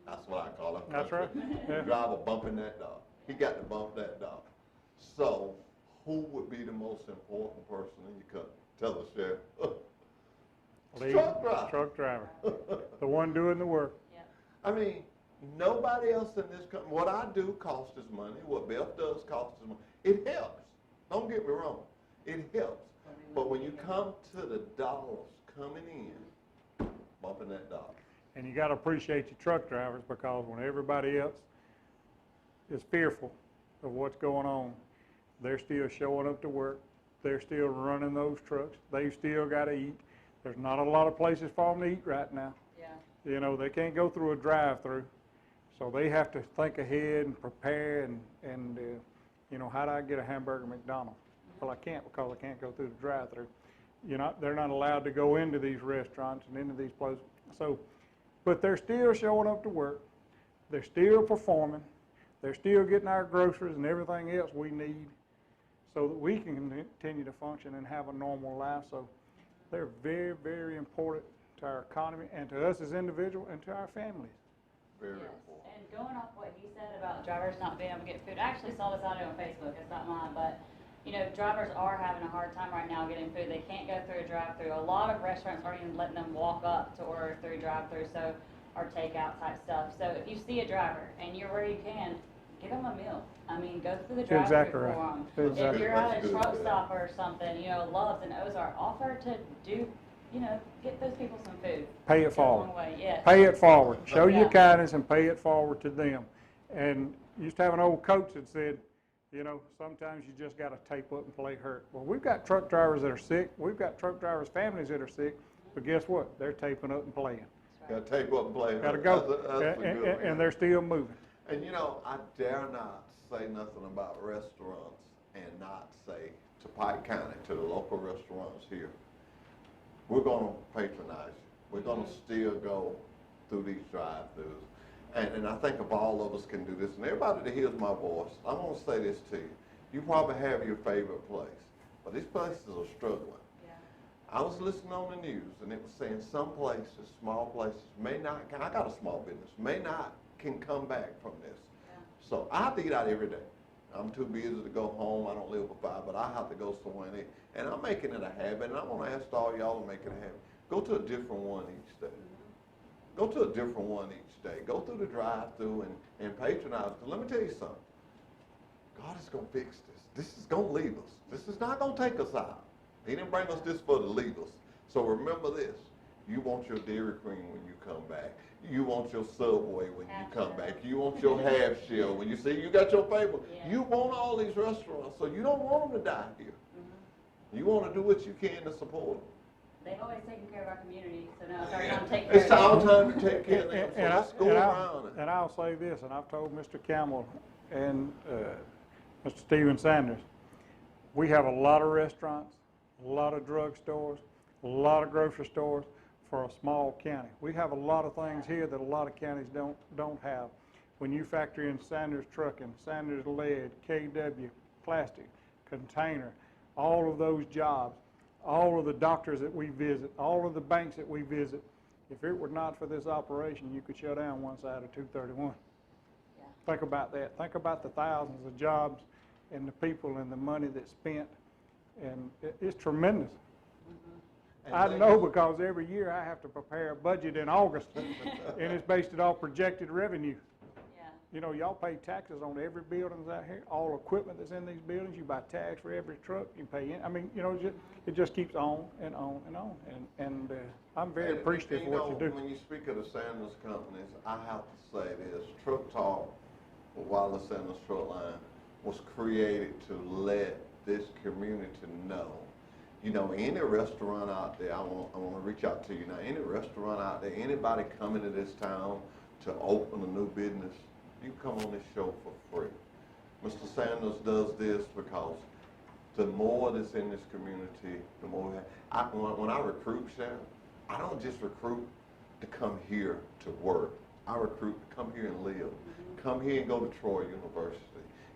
That's what I call it. That's right. The driver bumping that dog. He got to bump that dog. So, who would be the most important person in your company? Tell the sheriff. Truck driver. Truck driver. The one doing the work. Yep. I mean, nobody else in this company. What I do costs us money. What Beth does costs us money. It helps. Don't get me wrong. It helps. But when you come to the dollars coming in, bumping that dollar. And you got to appreciate your truck drivers, because when everybody else is fearful of what's going on, they're still showing up to work. They're still running those trucks. They've still got to eat. There's not a lot of places for them to eat right now. Yeah. You know, they can't go through a drive-through. So they have to think ahead and prepare and you know, how do I get a hamburger at McDonald's? Well, I can't, because I can't go through the drive-through. They're not allowed to go into these restaurants and into these places. So, but they're still showing up to work. They're still performing. They're still getting our groceries and everything else we need so that we can continue to function and have a normal life. So they're very, very important to our economy and to us as individuals and to our families. Very Yes. important. And going off what he said about drivers not being able to get food, I actually saw this audio on Facebook. It's not mine, but drivers are having a hard time right now getting food. They can't go through a drive-through. A lot of restaurants aren't even letting them walk up to order through drive-through, or takeout type stuff. So if you see a driver and you're where you can, give them a meal. I mean, go through the drive-through Exactly for right. them. Exactly. If you're at That's a good, truck yeah. stop or something, Love's and Ozark, offer to do, get those people some food. Pay it Go a forward. long way, yes. Pay it forward. Show your Yeah. kindness and pay it forward to them. And used to have an old coach that said, sometimes you just got to tape up and play hurt. Well, we've got truck drivers that are sick. We've got truck drivers' families that are sick. But guess what? They're taping up and playing. Gotta take what play. Gotta go. That's a good one. And they're still moving. And you know, I dare not say nothing about restaurants and not say to Pike County, to the local restaurants here, we're gonna patronize you. We're gonna still go through these drive-throughs. And I think if all of us can do this, and everybody that hears my voice, I want to say this to you. You probably have your favorite place, but these places are struggling. Yeah. I was listening on the news, and it was saying some places, small places, may not, I got a small business, may not can come back from this. Yeah. So I have to eat out every day. I'm too busy to go home. I don't live with five, but I have to go somewhere and eat. And I'm making it a habit, and I want to ask all y'all to make it a habit. Go to a different one each day. Go to a different one each day. Go through the drive-through and patronize. Because let me tell you something. God is going to fix this. This is going to leave us. This is not going to take us out. He didn't bring us this for to leave us. So remember this. You want your Dairy Queen when you come back. You want your Subway when you come back. You want your half shell when you see you got your favorite. Yeah. You want all these restaurants, so you don't want them to die here. You want to do what you can to support them. They've always taken care of our community, so now it's our time to take care It's of our them. time to take care of them, so let's go around it. And I'll say this, and I've told Mr. Campbell and Mr. Steven Sanders, we have a lot of restaurants, a lot of drugstores, a lot of grocery stores for a small county. We have a lot of things here that a lot of counties don't have. When you factor in Sanders Trucking, Sanders Lead, KW, Plastic, Container, all of those jobs, all of the doctors that we visit, all of the banks that we visit, if it were not for this operation, you could shut down one side of 231. Yeah. Think about that. Think about the thousands of jobs and the people and the money that's spent, and it's tremendous. I know because every year I have to prepare a budget in August, and it's based on projected revenue. Yeah. You know, y'all pay taxes on every buildings out here, all equipment that's in these buildings. You buy tags for every truck. You pay in. I mean, you know, it just keeps on and on and on. And I'm very appreciative of what you do. When you speak of the Sanders companies, I have to say this: Truck Talk with Wiley Sanders Truck Line was created to let this community know. You know, any restaurant out there, I want to reach out to you now. Any restaurant out there, anybody coming to this town to open a new business, you come on this show for free. Mr. Sanders does this because the more that's in this community, the more when I recruit, Sharon, I don't just recruit to come here to work. I recruit to come here and live. Come here and go to Troy University.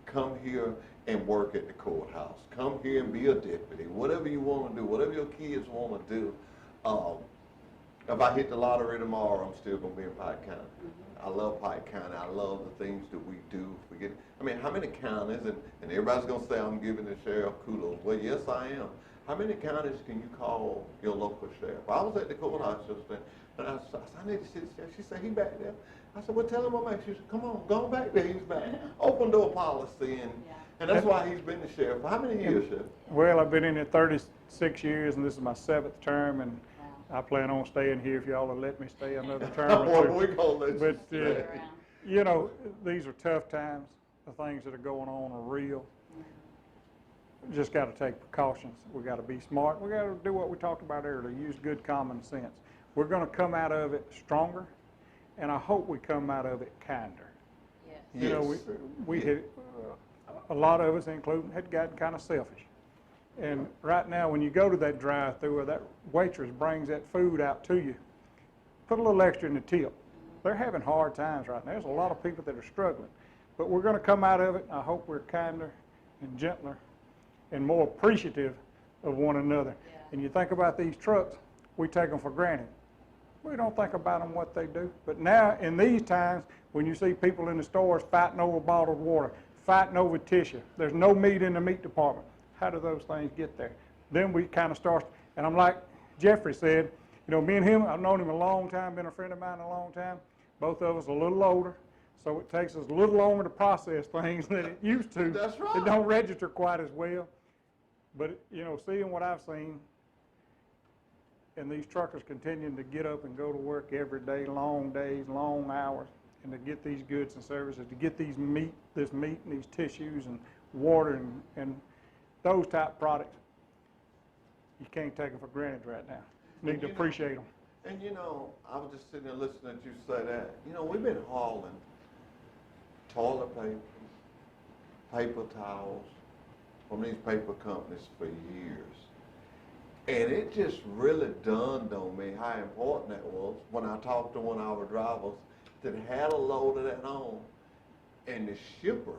Come here and work at the courthouse. Come here and be a deputy. Whatever you want to do, whatever your kids want to do. If I hit the lottery tomorrow, I'm still going to be in Pike County. I love Pike County. I love the things that we do. I mean, how many counties, and everybody's going to say I'm giving the sheriff kudos. Well, yes, I am. How many counties can you call your local sheriff? I was at the courthouse yesterday, and I said, I need to see the sheriff. She said, he back there. I said, well, tell him I'm back. She said, come on, go back there. He's back. Open door policy, and that's why he's been the sheriff. How many years, Sheriff? Well, I've been in here 36 years, and this is my 7th term, and I plan on staying here if y'all will let me stay another term or Well, two. we're going to let you stay. You know, these are tough times. The things that are going on are real. Just got to take precautions. We got to be smart. We got to do what we talked about earlier, use good common sense. We're going to come out of it stronger, and I hope we come out of it kinder. Yes. You know, we had, a lot of us, including, had gotten kind of selfish. And right now, when you go to that drive-through or that waitress brings that food out to you, put a little extra in the tip. They're having hard times right now. There's a lot of people that are struggling. But we're going to come out of it. I hope we're kinder and gentler and more appreciative of one another. Yeah. And you think about these trucks, we take them for granted. We don't think about them, what they do. But now, in these times, when you see people in the stores fighting over bottled water, fighting over tissue, there's no meat in the meat department. How do those things get there? Then we kind of start, and I'm like Jeffrey said, you know, me and him, I've known him a long time, been a friend of mine a long time. Both of us a little older, so it takes us a little longer to process things than it used to. That's right. It don't register quite as well. But, you know, seeing what I've seen, and these truckers continuing to get up and go to work every day, long days, long hours, and to get these goods and services, to get this meat and these tissues and water and those type products, you can't take them for granted right now. You need to appreciate them. And you know, I was just sitting there listening to you say that. You know, we've been hauling toilet paper, paper towels from these paper companies for years. And it just really dawned on me how important that was when I talked to one of our drivers that had a load of that on, and the shipper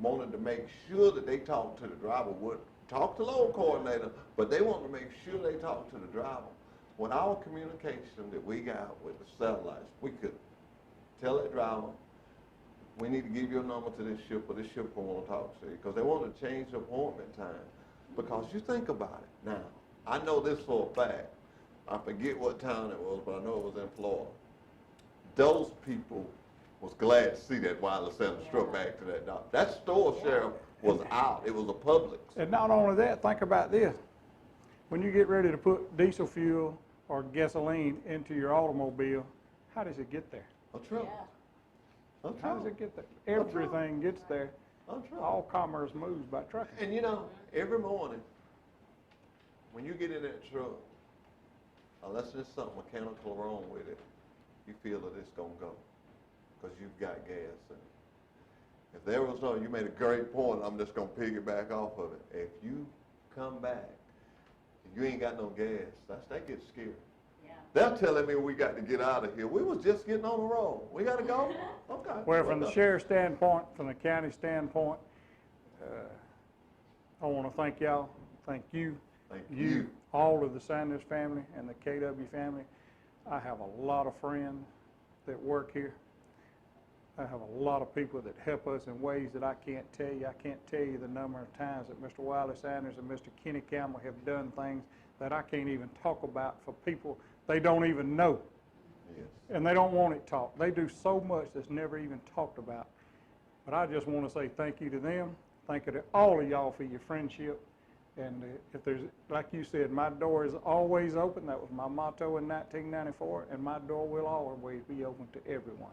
wanted to make sure that they talked to the driver, would talk to the load coordinator, but they wanted to make sure they talked to the driver. With our communication that we got with the satellites, we could tell that driver, we need to give your number to this shipper want to talk to you, because they want to change the appointment time. Because you think about it now, I know this for a fact. I forget what town it was, but I know it was in Florida. Those people was glad to see that Wiley sent a struck back to that doctor. That store sheriff was out. It was a Publix. And not only that, think about this. When you get ready to put diesel fuel or gasoline into your automobile, how does it get there? A truck. Yeah. A How truck. does it get there? Everything gets there. A truck. All commerce moves by trucking. And you know, every morning, when you get in that truck, unless there's something mechanical wrong with it, you feel that it's gonna go, because you've got gas in it. If there was no, you made a great point, I'm just gonna piggyback off of it. If you come back, and you ain't got no gas, that gets scary. Yeah. They're telling me we got to get out of here. We was just getting on the road. We got to go? Okay. Well, from the sheriff's standpoint, from the county standpoint, I want to thank y'all. Thank you. Thank you. All of the Sanders family and the KW family. I have a lot of friends that work here. I have a lot of people that help us in ways that I can't tell you. I can't tell you the number of times that Mr. Wiley Sanders and Mr. Kenny Campbell have done things that I can't even talk about for people they don't even know. Yes. And they don't want it talked. They do so much that's never even talked about. But I just want to say thank you to them. Thank you to all of y'all for your friendship. And if there's, like you said, my door is always open. That was my motto in 1994, and my door will always be open to everyone.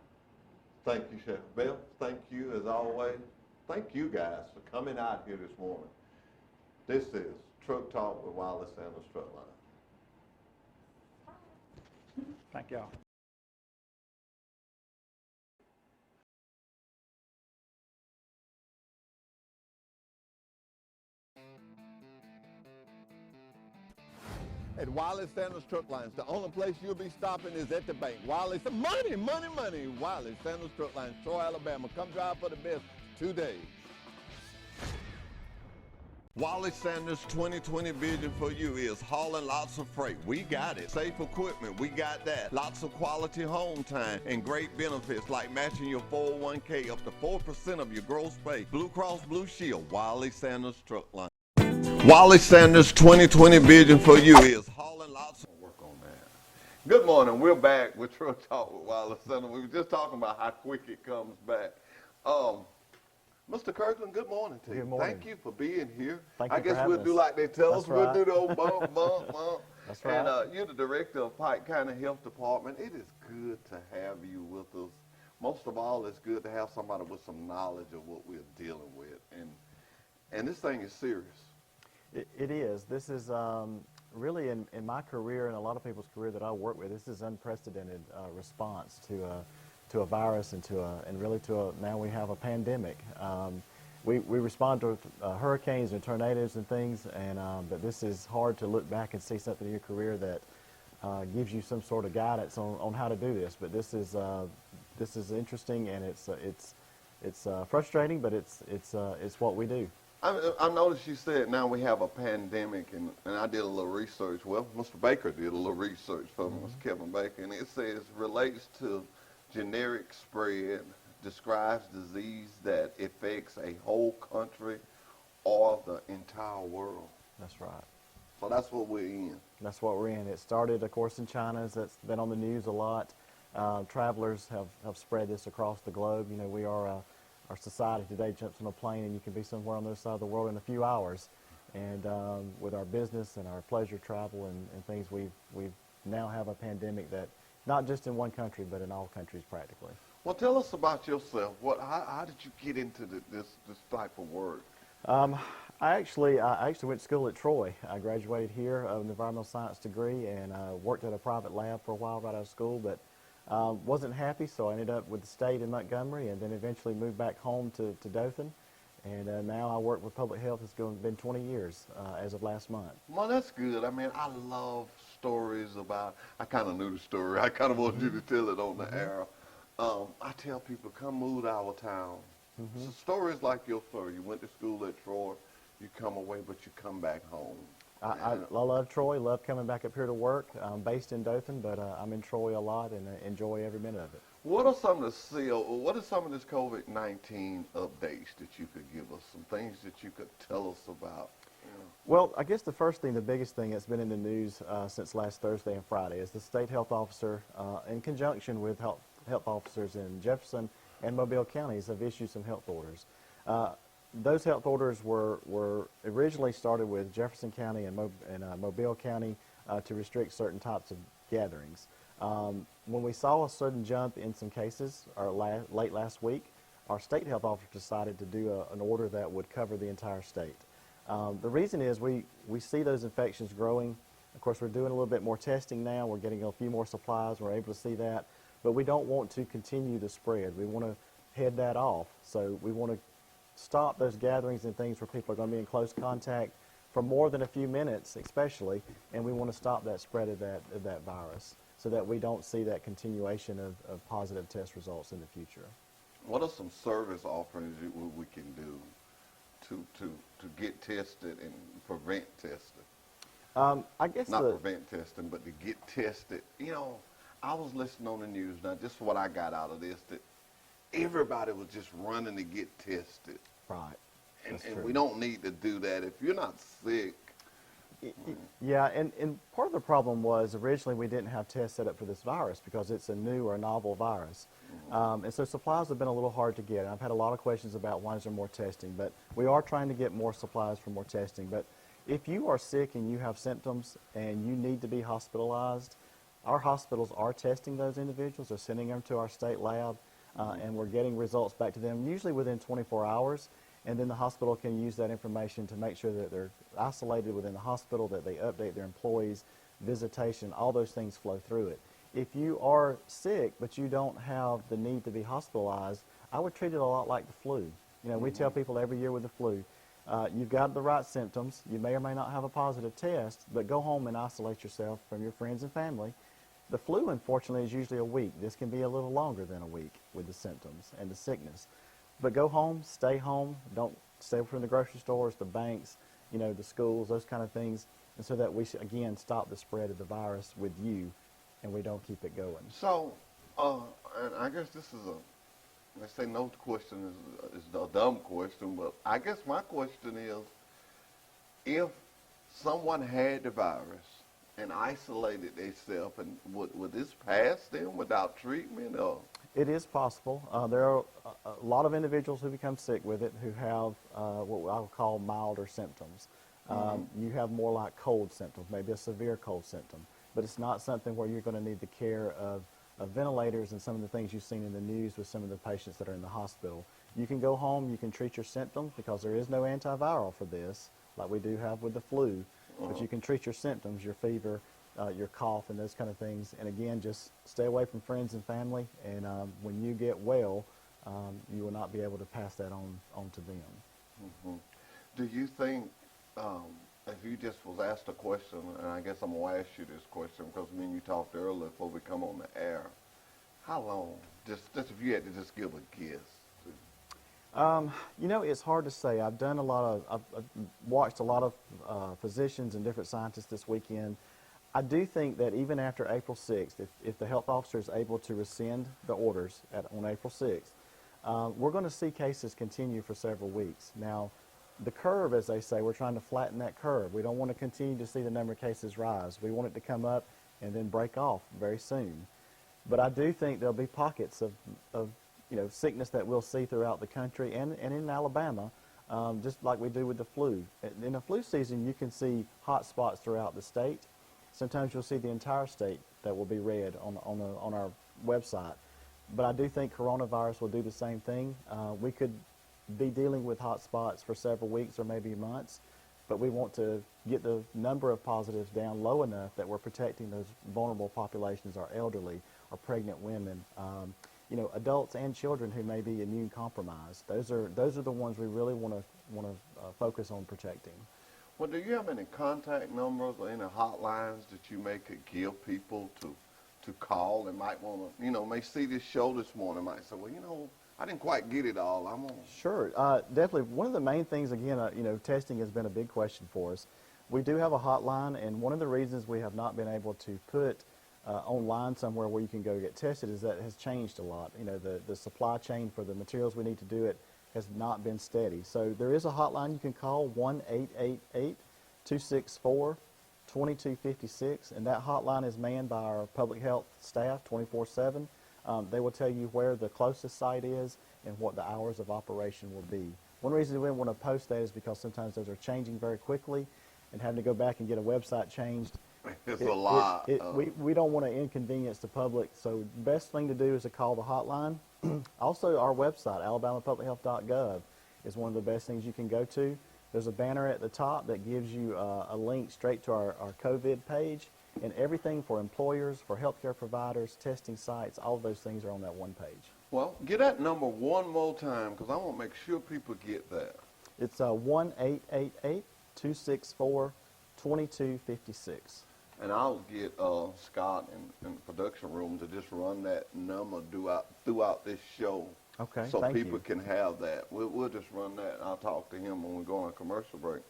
Thank you, Sheriff Bell. Thank you, as always. Thank you guys for coming out here this morning. This is Truck Talk with Wiley Sanders Truck Line. Thank y'all. At Wiley Sanders Truck Lines, the only place you'll be stopping is at the bank. Wiley, money, money, money. Wiley Sanders Truck Lines, Troy, Alabama. Come drive for the best today. Wiley Sanders' 2020 vision for you is hauling lots of freight. We got it. Safe equipment, we got that. Lots of quality home time and great benefits like matching your 401k up to 4% of your gross pay. Blue Cross Blue Shield, Wiley Sanders Truck Line. Wiley Sanders' 2020 vision for you is hauling lots of work on that. Good morning. We're back with Truck Talk with Wiley Sanders. We were just talking about how quick it comes back. Mr. Kirkland, good morning to you. Good morning. Thank you for being here. Thank you I guess for we'll having do us. like they tell us. That's We'll right. do the old bump, bump, bump. That's right. And you're the director of Pike County Health Department. It is good to have you with us. Most of all, it's good to have somebody with some knowledge of what we're dealing with. And this thing is serious. It is. This is really in my career and a lot of people's career that I work with. This is unprecedented response to a virus and really now we have a pandemic. We respond to hurricanes and tornadoes and things, but this is hard to look back and see something in your career that gives you some sort of guidance on how to do this. But this is interesting, and it's frustrating, but it's what we do. I noticed you said now we have a pandemic, and I did a little research. Well, Mr. Baker did a little research for me, Mr. Kevin Baker, and it says relates to generic spread, describes disease that affects a whole country or the entire world. That's right. So that's what we're in. That's what we're in. It started, of course, in China. That's been on the news a lot. Travelers have spread this across the globe. You know, we are our society today jumps on a plane and you can be somewhere on the other side of the world in a few hours. And with our business and our pleasure travel and things, we now have a pandemic that not just in one country, but in all countries practically. Well, tell us about yourself. How did you get into this type of work? I actually went to school at Troy. I graduated here with an environmental science degree and worked at a private lab for a while right out of school, but wasn't happy, so I ended up with the state in Montgomery and then eventually moved back home to Dothan. And now I work with public health. It's been 20 years as of last month. Well, that's good. I mean, I love stories about, I kind of knew the story. I kind of wanted you to tell it on the air. I tell people, come move to our town. So stories like your story. You went to school at Troy, you come away, but you come back home. I love Troy, love coming back up here to work. I'm based in Dothan, but I'm in Troy a lot and enjoy every minute of it. What are some of this COVID-19 updates that you could give us? Some things that you could tell us about? Well, I guess the biggest thing that's been in the news since last Thursday and Friday is the state health officer, in conjunction with health officers in Jefferson and Mobile counties, have issued some health orders. Those health orders were originally started with Jefferson County and Mobile County to restrict certain types of gatherings. When we saw a sudden jump in some cases late last week, our state health officer decided to do an order that would cover the entire state. The reason is we see those infections growing. Of course, we're doing a little bit more testing now. We're getting a few more supplies. We're able to see that. But we don't want to continue the spread. We want to head that off. So we want to stop those gatherings and things where people are going to be in close contact for more than a few minutes, especially, and we want to stop that spread of that virus so that we don't see that continuation of positive test results in the future. What are some service offerings we can do to get tested and prevent testing? I guess not prevent testing, but to get tested. You know, I was listening on the news now. Just what I got out of this, that everybody was just running to get tested. Right. And we don't need to do that. If you're not sick. Yeah, and part of the problem was originally we didn't have tests set up for this virus because it's a new or a novel virus. And so supplies have been a little hard to get. And I've had a lot of questions about why is there more testing, but we are trying to get more supplies for more testing. But if you are sick and you have symptoms and you need to be hospitalized, our hospitals are testing those individuals. They're sending them to our state lab, and we're getting results back to them, usually within 24 hours. And then the hospital can use that information to make sure that they're isolated within the hospital, that they update their employees, visitation, all those things flow through it. If you are sick but you don't have the need to be hospitalized, I would treat it a lot like the flu. You know, we tell people every year with the flu, you've got the right symptoms, you may or may not have a positive test, but go home and isolate yourself from your friends and family. The flu, unfortunately, is usually a week. This can be a little longer than a week with the symptoms and the sickness. But go home, stay home, don't stay from the grocery stores, the banks, you know, the schools, those kind of things, and so that we, again, stop the spread of the virus with you and we don't keep it going. So, and I guess this is let's say no question is a dumb question, but I guess my question is, if someone had the virus and isolated themselves, and would this pass them without treatment? Or? It is possible. There are a lot of individuals who become sick with it who have what I would call milder symptoms. You have more like cold symptoms, maybe a severe cold symptom, but it's not something where you're going to need the care of ventilators and some of the things you've seen in the news with some of the patients that are in the hospital. You can go home, you can treat your symptoms because there is no antiviral for this, like we do have with the flu, but you can treat your symptoms, your fever, your cough and those kind of things. And again, just stay away from friends and family. And when you get well, you will not be able to pass that on to them. Do you think, if you just was asked a question, and I guess I'm going to ask you this question because me and you talked earlier before we come on the air, how long, just if you had to just give a guess? You know, it's hard to say. I've watched a lot of physicians and different scientists this weekend. I do think that even after April 6th, if the health officer is able to rescind the orders on April 6th, we're going to see cases continue for several weeks. Now, the curve, as they say, we're trying to flatten that curve. We don't want to continue to see the number of cases rise. We want it to come up and then break off very soon. But I do think there'll be pockets of sickness that we'll see throughout the country and in Alabama, just like we do with the flu. In the flu season, you can see hot spots throughout the state. Sometimes you'll see the entire state that will be red on our website. But I do think coronavirus will do the same thing. We could be dealing with hot spots for several weeks or maybe months, but we want to get the number of positives down low enough that we're protecting those vulnerable populations, our elderly, our pregnant women, you know, adults and children who may be immune compromised. Those are the ones we really want to focus on protecting. Well, do you have any contact numbers or any hotlines that you may could give people to call and might want to, you know, may see this show this morning, might say, well, you know, I didn't quite get it all. I'm on. Sure, definitely. One of the main things, again, you know, testing has been a big question for us. We do have a hotline, and one of the reasons we have not been able to put online somewhere where you can go get tested is that it has changed a lot. You know, the supply chain for the materials we need to do it has not been steady. So there is a hotline you can call, 1-888-264-2256, and that hotline is manned by our public health staff 24/7. They will tell you where the closest site is and what the hours of operation will be. One reason we want to post that is because sometimes those are changing very quickly, and having to go back and get a website changed. It's a lot. We don't want to inconvenience the public, so the best thing to do is to call the hotline. Also, our website, alabamapublichealth.gov, is one of the best things you can go to. There's a banner at the top that gives you a link straight to our COVID page, and everything for employers, for healthcare providers, testing sites, all of those things are on that one page. Well, get that number one more time, because I want to make sure people get that. It's 1-888-264-2256. And I'll get Scott in the production room to just run that number throughout this show. Okay, so thank people you. can have that. We'll just run that, and I'll talk to him when we go on a commercial break.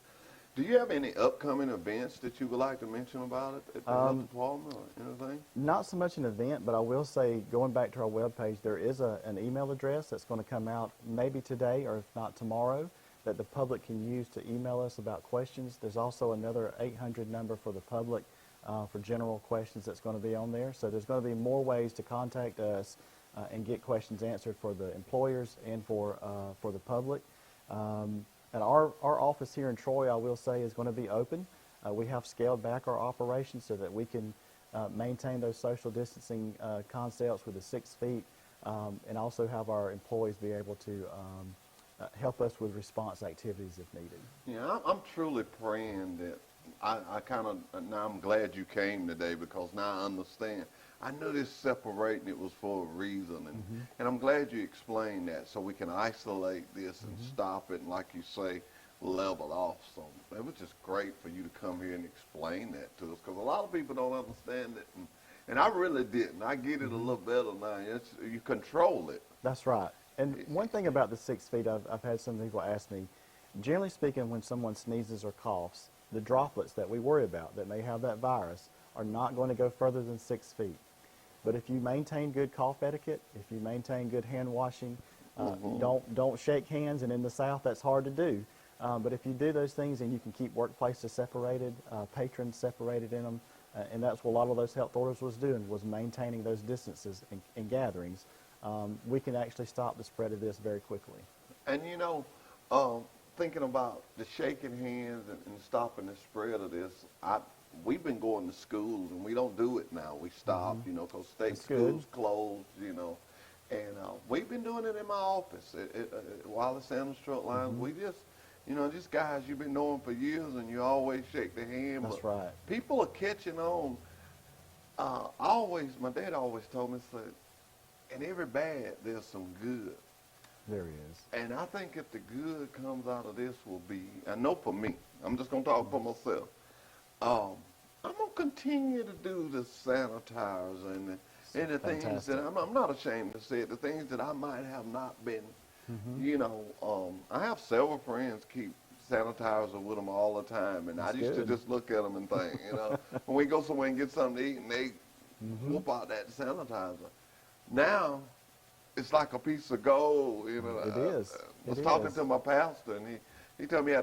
Do you have any upcoming events that you would like to mention about it at the health department or anything? Not so much an event, but I will say, going back to our webpage, there is an email address that's going to come out maybe today or if not tomorrow that the public can use to email us about questions. There's also another 800 number for the public for general questions that's going to be on there. So there's going to be more ways to contact us and get questions answered for the employers and for the public. And our office here in Troy, I will say, is going to be open. We have scaled back our operations so that we can maintain those social distancing concepts with the 6 feet and also have our employees be able to help us with response activities if needed. Yeah, I'm truly praying that now I'm glad you came today, because now I understand. I knew this separating it was for a reason, and I'm glad you explained that so we can isolate this and stop it and, like you say, level off. So it was just great for you to come here and explain that to us, because a lot of people don't understand it, and I really didn't. I get it a little better now. You control it. That's right. And one thing about the 6 feet, I've had some people ask me, generally speaking, when someone sneezes or coughs, the droplets that we worry about that may have that virus are not going to go further than 6 feet. But if you maintain good cough etiquette, if you maintain good hand washing, don't shake hands, and in the South that's hard to do. But if you do those things and you can keep workplaces separated, patrons separated in them, and that's what a lot of those health orders was doing, was maintaining those distances in gatherings, we can actually stop the spread of this very quickly. And you know, thinking about the shaking hands and stopping the spread of this, we've been going to schools, and we don't do it now. We stopped, you know, because state schools closed, you know. And we've been doing it in my office at Wiley Sanders Truck Lines. We just, you know, just guys you've been knowing for years, and you always shake their hand. That's right. People are catching on. My dad always told me, said, in every bad, there's some good. There is. And I think if the good comes out of this will be, I know for me, I'm just going to talk for myself, I'm going to continue to do the sanitizer and the things that I'm not ashamed to say it, the things that I might have not been, you know, I have several friends keep sanitizer with them all the time, and I used to just look at them and think, you know, when we go somewhere and get something to eat and they whoop out that sanitizer. Now, it's like a piece of gold, you know. It is. I was talking to my pastor, and he told me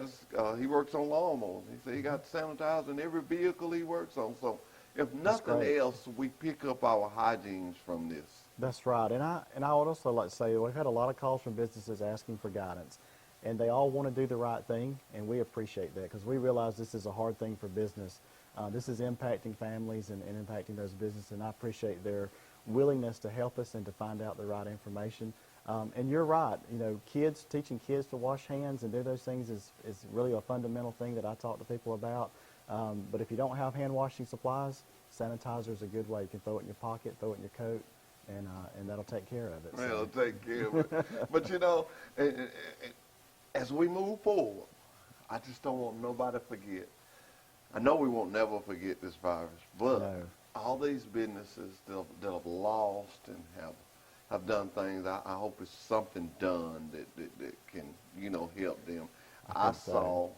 he works on lawnmowers. He said he got sanitizer in every vehicle he works on. So if nothing else, we pick up our hygienes from this. That's right. And I would also like to say we've had a lot of calls from businesses asking for guidance, and they all want to do the right thing, and we appreciate that because we realize this is a hard thing for business. This is impacting families and impacting those businesses, and I appreciate their willingness to help us and to find out the right information. And you're right, you know, teaching kids to wash hands and do those things is really a fundamental thing that I talk to people about. But if you don't have hand washing supplies, sanitizer is a good way. You can throw it in your pocket, throw it in your coat, and that'll take care of it. It'll take care of it. But you know, as we move forward, I just don't want nobody to forget. I know we won't never forget this virus, but No. all these businesses that have lost and have done things, I hope it's something done that can, you know, help them. I saw,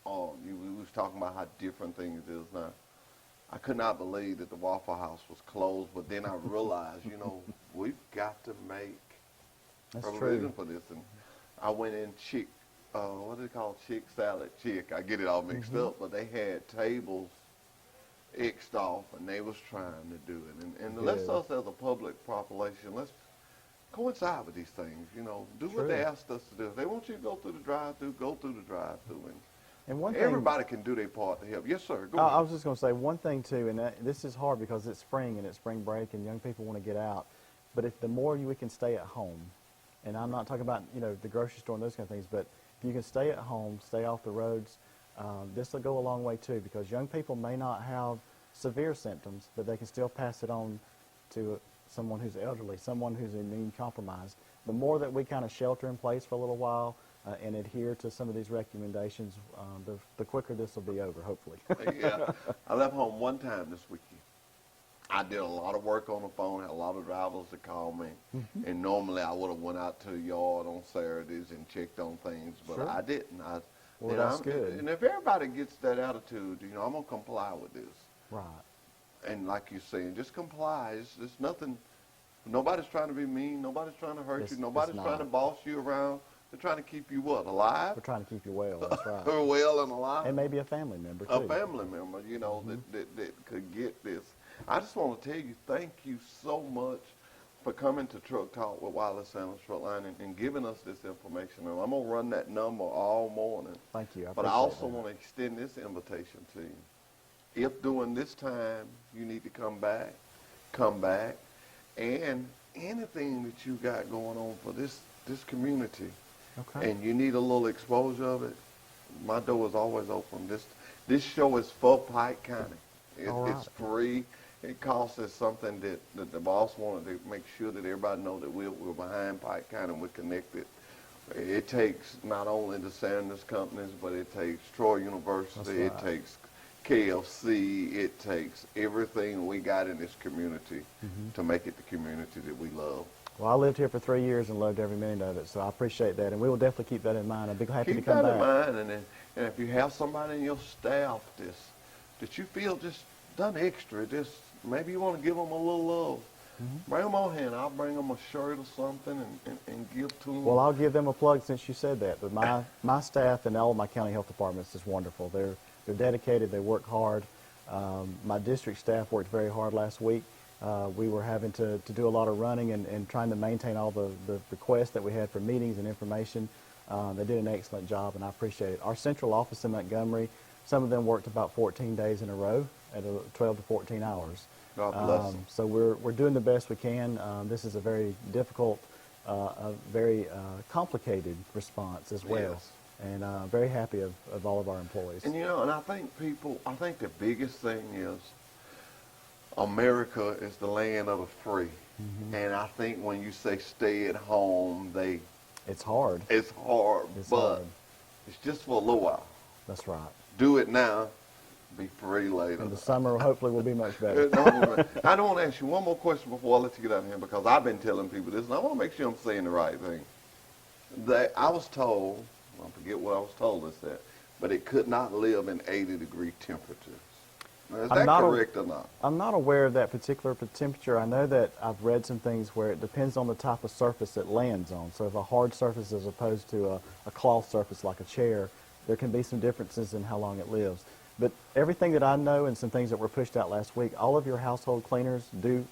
we was talking about how different things is now. I could not believe that the Waffle House was closed, but then I realized, you know, we've got to make provision for this. And I went in what do they call chick salad? I get it all mixed up, but they had tables X'd off, and they was trying to do it. And let's us as a public population, let's coincide with these things, you know. Do what they asked us to do. If they want you to go through the drive-thru, go through the drive-thru. And one thing, everybody can do their part to help. Yes, sir. Go I ahead. was just going to say one thing too, and this is hard because it's spring and it's spring break and young people want to get out. But if the more we can stay at home, and I'm not talking about, you know, the grocery store and those kind of things, but if you can stay at home, stay off the roads, this will go a long way too, because young people may not have severe symptoms, but they can still pass it on to someone who's elderly, someone who's immune compromised. The more that we kind of shelter in place for a little while and adhere to some of these recommendations, the quicker this will be over, hopefully. Yeah. I left home one time this weekend. I did a lot of work on the phone, had a lot of drivers that called me, and normally I would have went out to the yard on Saturdays and checked on things, but I didn't. Well, that's good. And if everybody gets that attitude, you know, I'm going to comply with this. Right. And like you're saying, just comply. It's nothing. Nobody's trying to be mean. Nobody's trying to hurt you. Nobody's trying to boss you around. They're trying to keep you what, alive? We're trying to keep you well, that's right. Well and alive. And maybe a family member, too. A family member, you know, that could get this. I just want to tell you, thank you so much for coming to Truck Talk with Wiley Sanders Truck Line and giving us this information. And I'm going to run that number all morning. Thank you. But I also want to extend this invitation to you. If during this time you need to come back, come back. And anything that you got going on for this community, and you need a little exposure of it, my door is always open. This show is for Pike County. It's free. It costs us something that the boss wanted to make sure that everybody know that we're behind Pike County and we're connected. It takes not only the Sanders companies, but it takes Troy University, it takes KFC, it takes everything we got in this community to make it the community that we love. Well, I lived here for 3 years and loved every minute of it, so I appreciate that, and we will definitely keep that in mind. I'd be happy to come back. Keep that in mind, and if you have somebody in your staff that you feel just done extra, maybe you want to give them a little love, bring them on here, and I'll bring them a shirt or something and give to them. Well, I'll give them a plug since you said that, but my staff and all of my county health departments is wonderful. They're dedicated, they work hard. My district staff worked very hard last week. We were having to do a lot of running and trying to maintain all the requests that we had for meetings and information. They did an excellent job, and I appreciate it. Our central office in Montgomery, some of them worked about 14 days in a row at 12 to 14 hours. God bless them. So we're doing the best we can. This is a very difficult, a very complicated response as well. Yes. And very happy of all of our employees. And you know, and I think the biggest thing is America is the land of the free. And I think when you say stay at home, it's hard. It's hard, but it's just for a little while. That's right. Do it now, be free later. And the summer hopefully will be much better. I don't want to ask you one more question before I let you get out of here, because I've been telling people this, and I want to make sure I'm saying the right thing. That I was told, I forget what I was told this at, but it could not live in 80-degree temperatures. Now, is that correct or not? I'm not aware of that particular temperature. I know that I've read some things where it depends on the type of surface it lands on. So if a hard surface as opposed to a cloth surface like a chair, there can be some differences in how long it lives. But everything that I know and some things that were pushed out last week, all of your household cleaners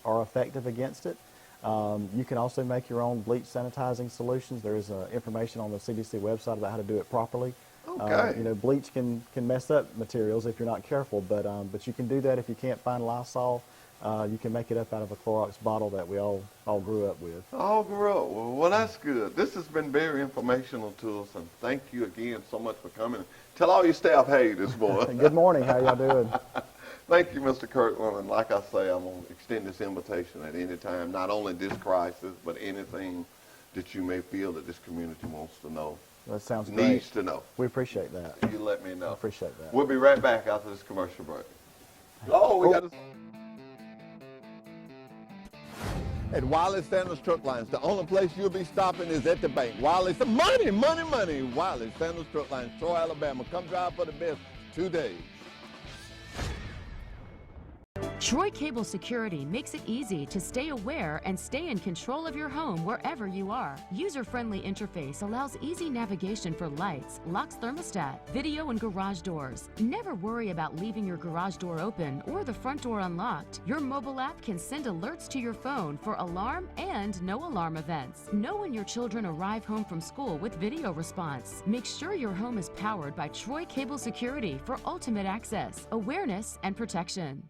are effective against it. You can also make your own bleach sanitizing solutions. There is information on the CDC website about how to do it properly. Okay. You know, bleach can mess up materials if you're not careful, but you can do that if you can't find Lysol. you can make it up out of a Clorox bottle that we all grew up with. All grew up. Well, that's good. This has been very informational to us, and thank you again so much for coming. Tell all your staff hey this morning. Good morning. How y'all doing? Thank you, Mr. Kirkland. And like I say, I'm going to extend this invitation at any time, not only this crisis, but anything that you may feel that this community wants to know. That sounds great. Needs to know. We appreciate that. You let me know. I appreciate that. We'll be right back after this commercial break. Oh, we got to... At Wiley Sanders Truck Lines, the only place you'll be stopping is at the bank. Wiley, money, money, money. Wiley Sanders Truck Lines, Troy, Alabama. Come drive for the best today. Troy Cable Security makes it easy to stay aware and stay in control of your home wherever you are. User-friendly interface allows easy navigation for lights, locks thermostat, video and garage doors. Never worry about leaving your garage door open or the front door unlocked. Your mobile app can send alerts to your phone for alarm and no alarm events. Know when your children arrive home from school with video response. Make sure your home is powered by Troy Cable Security for ultimate access, awareness, and protection.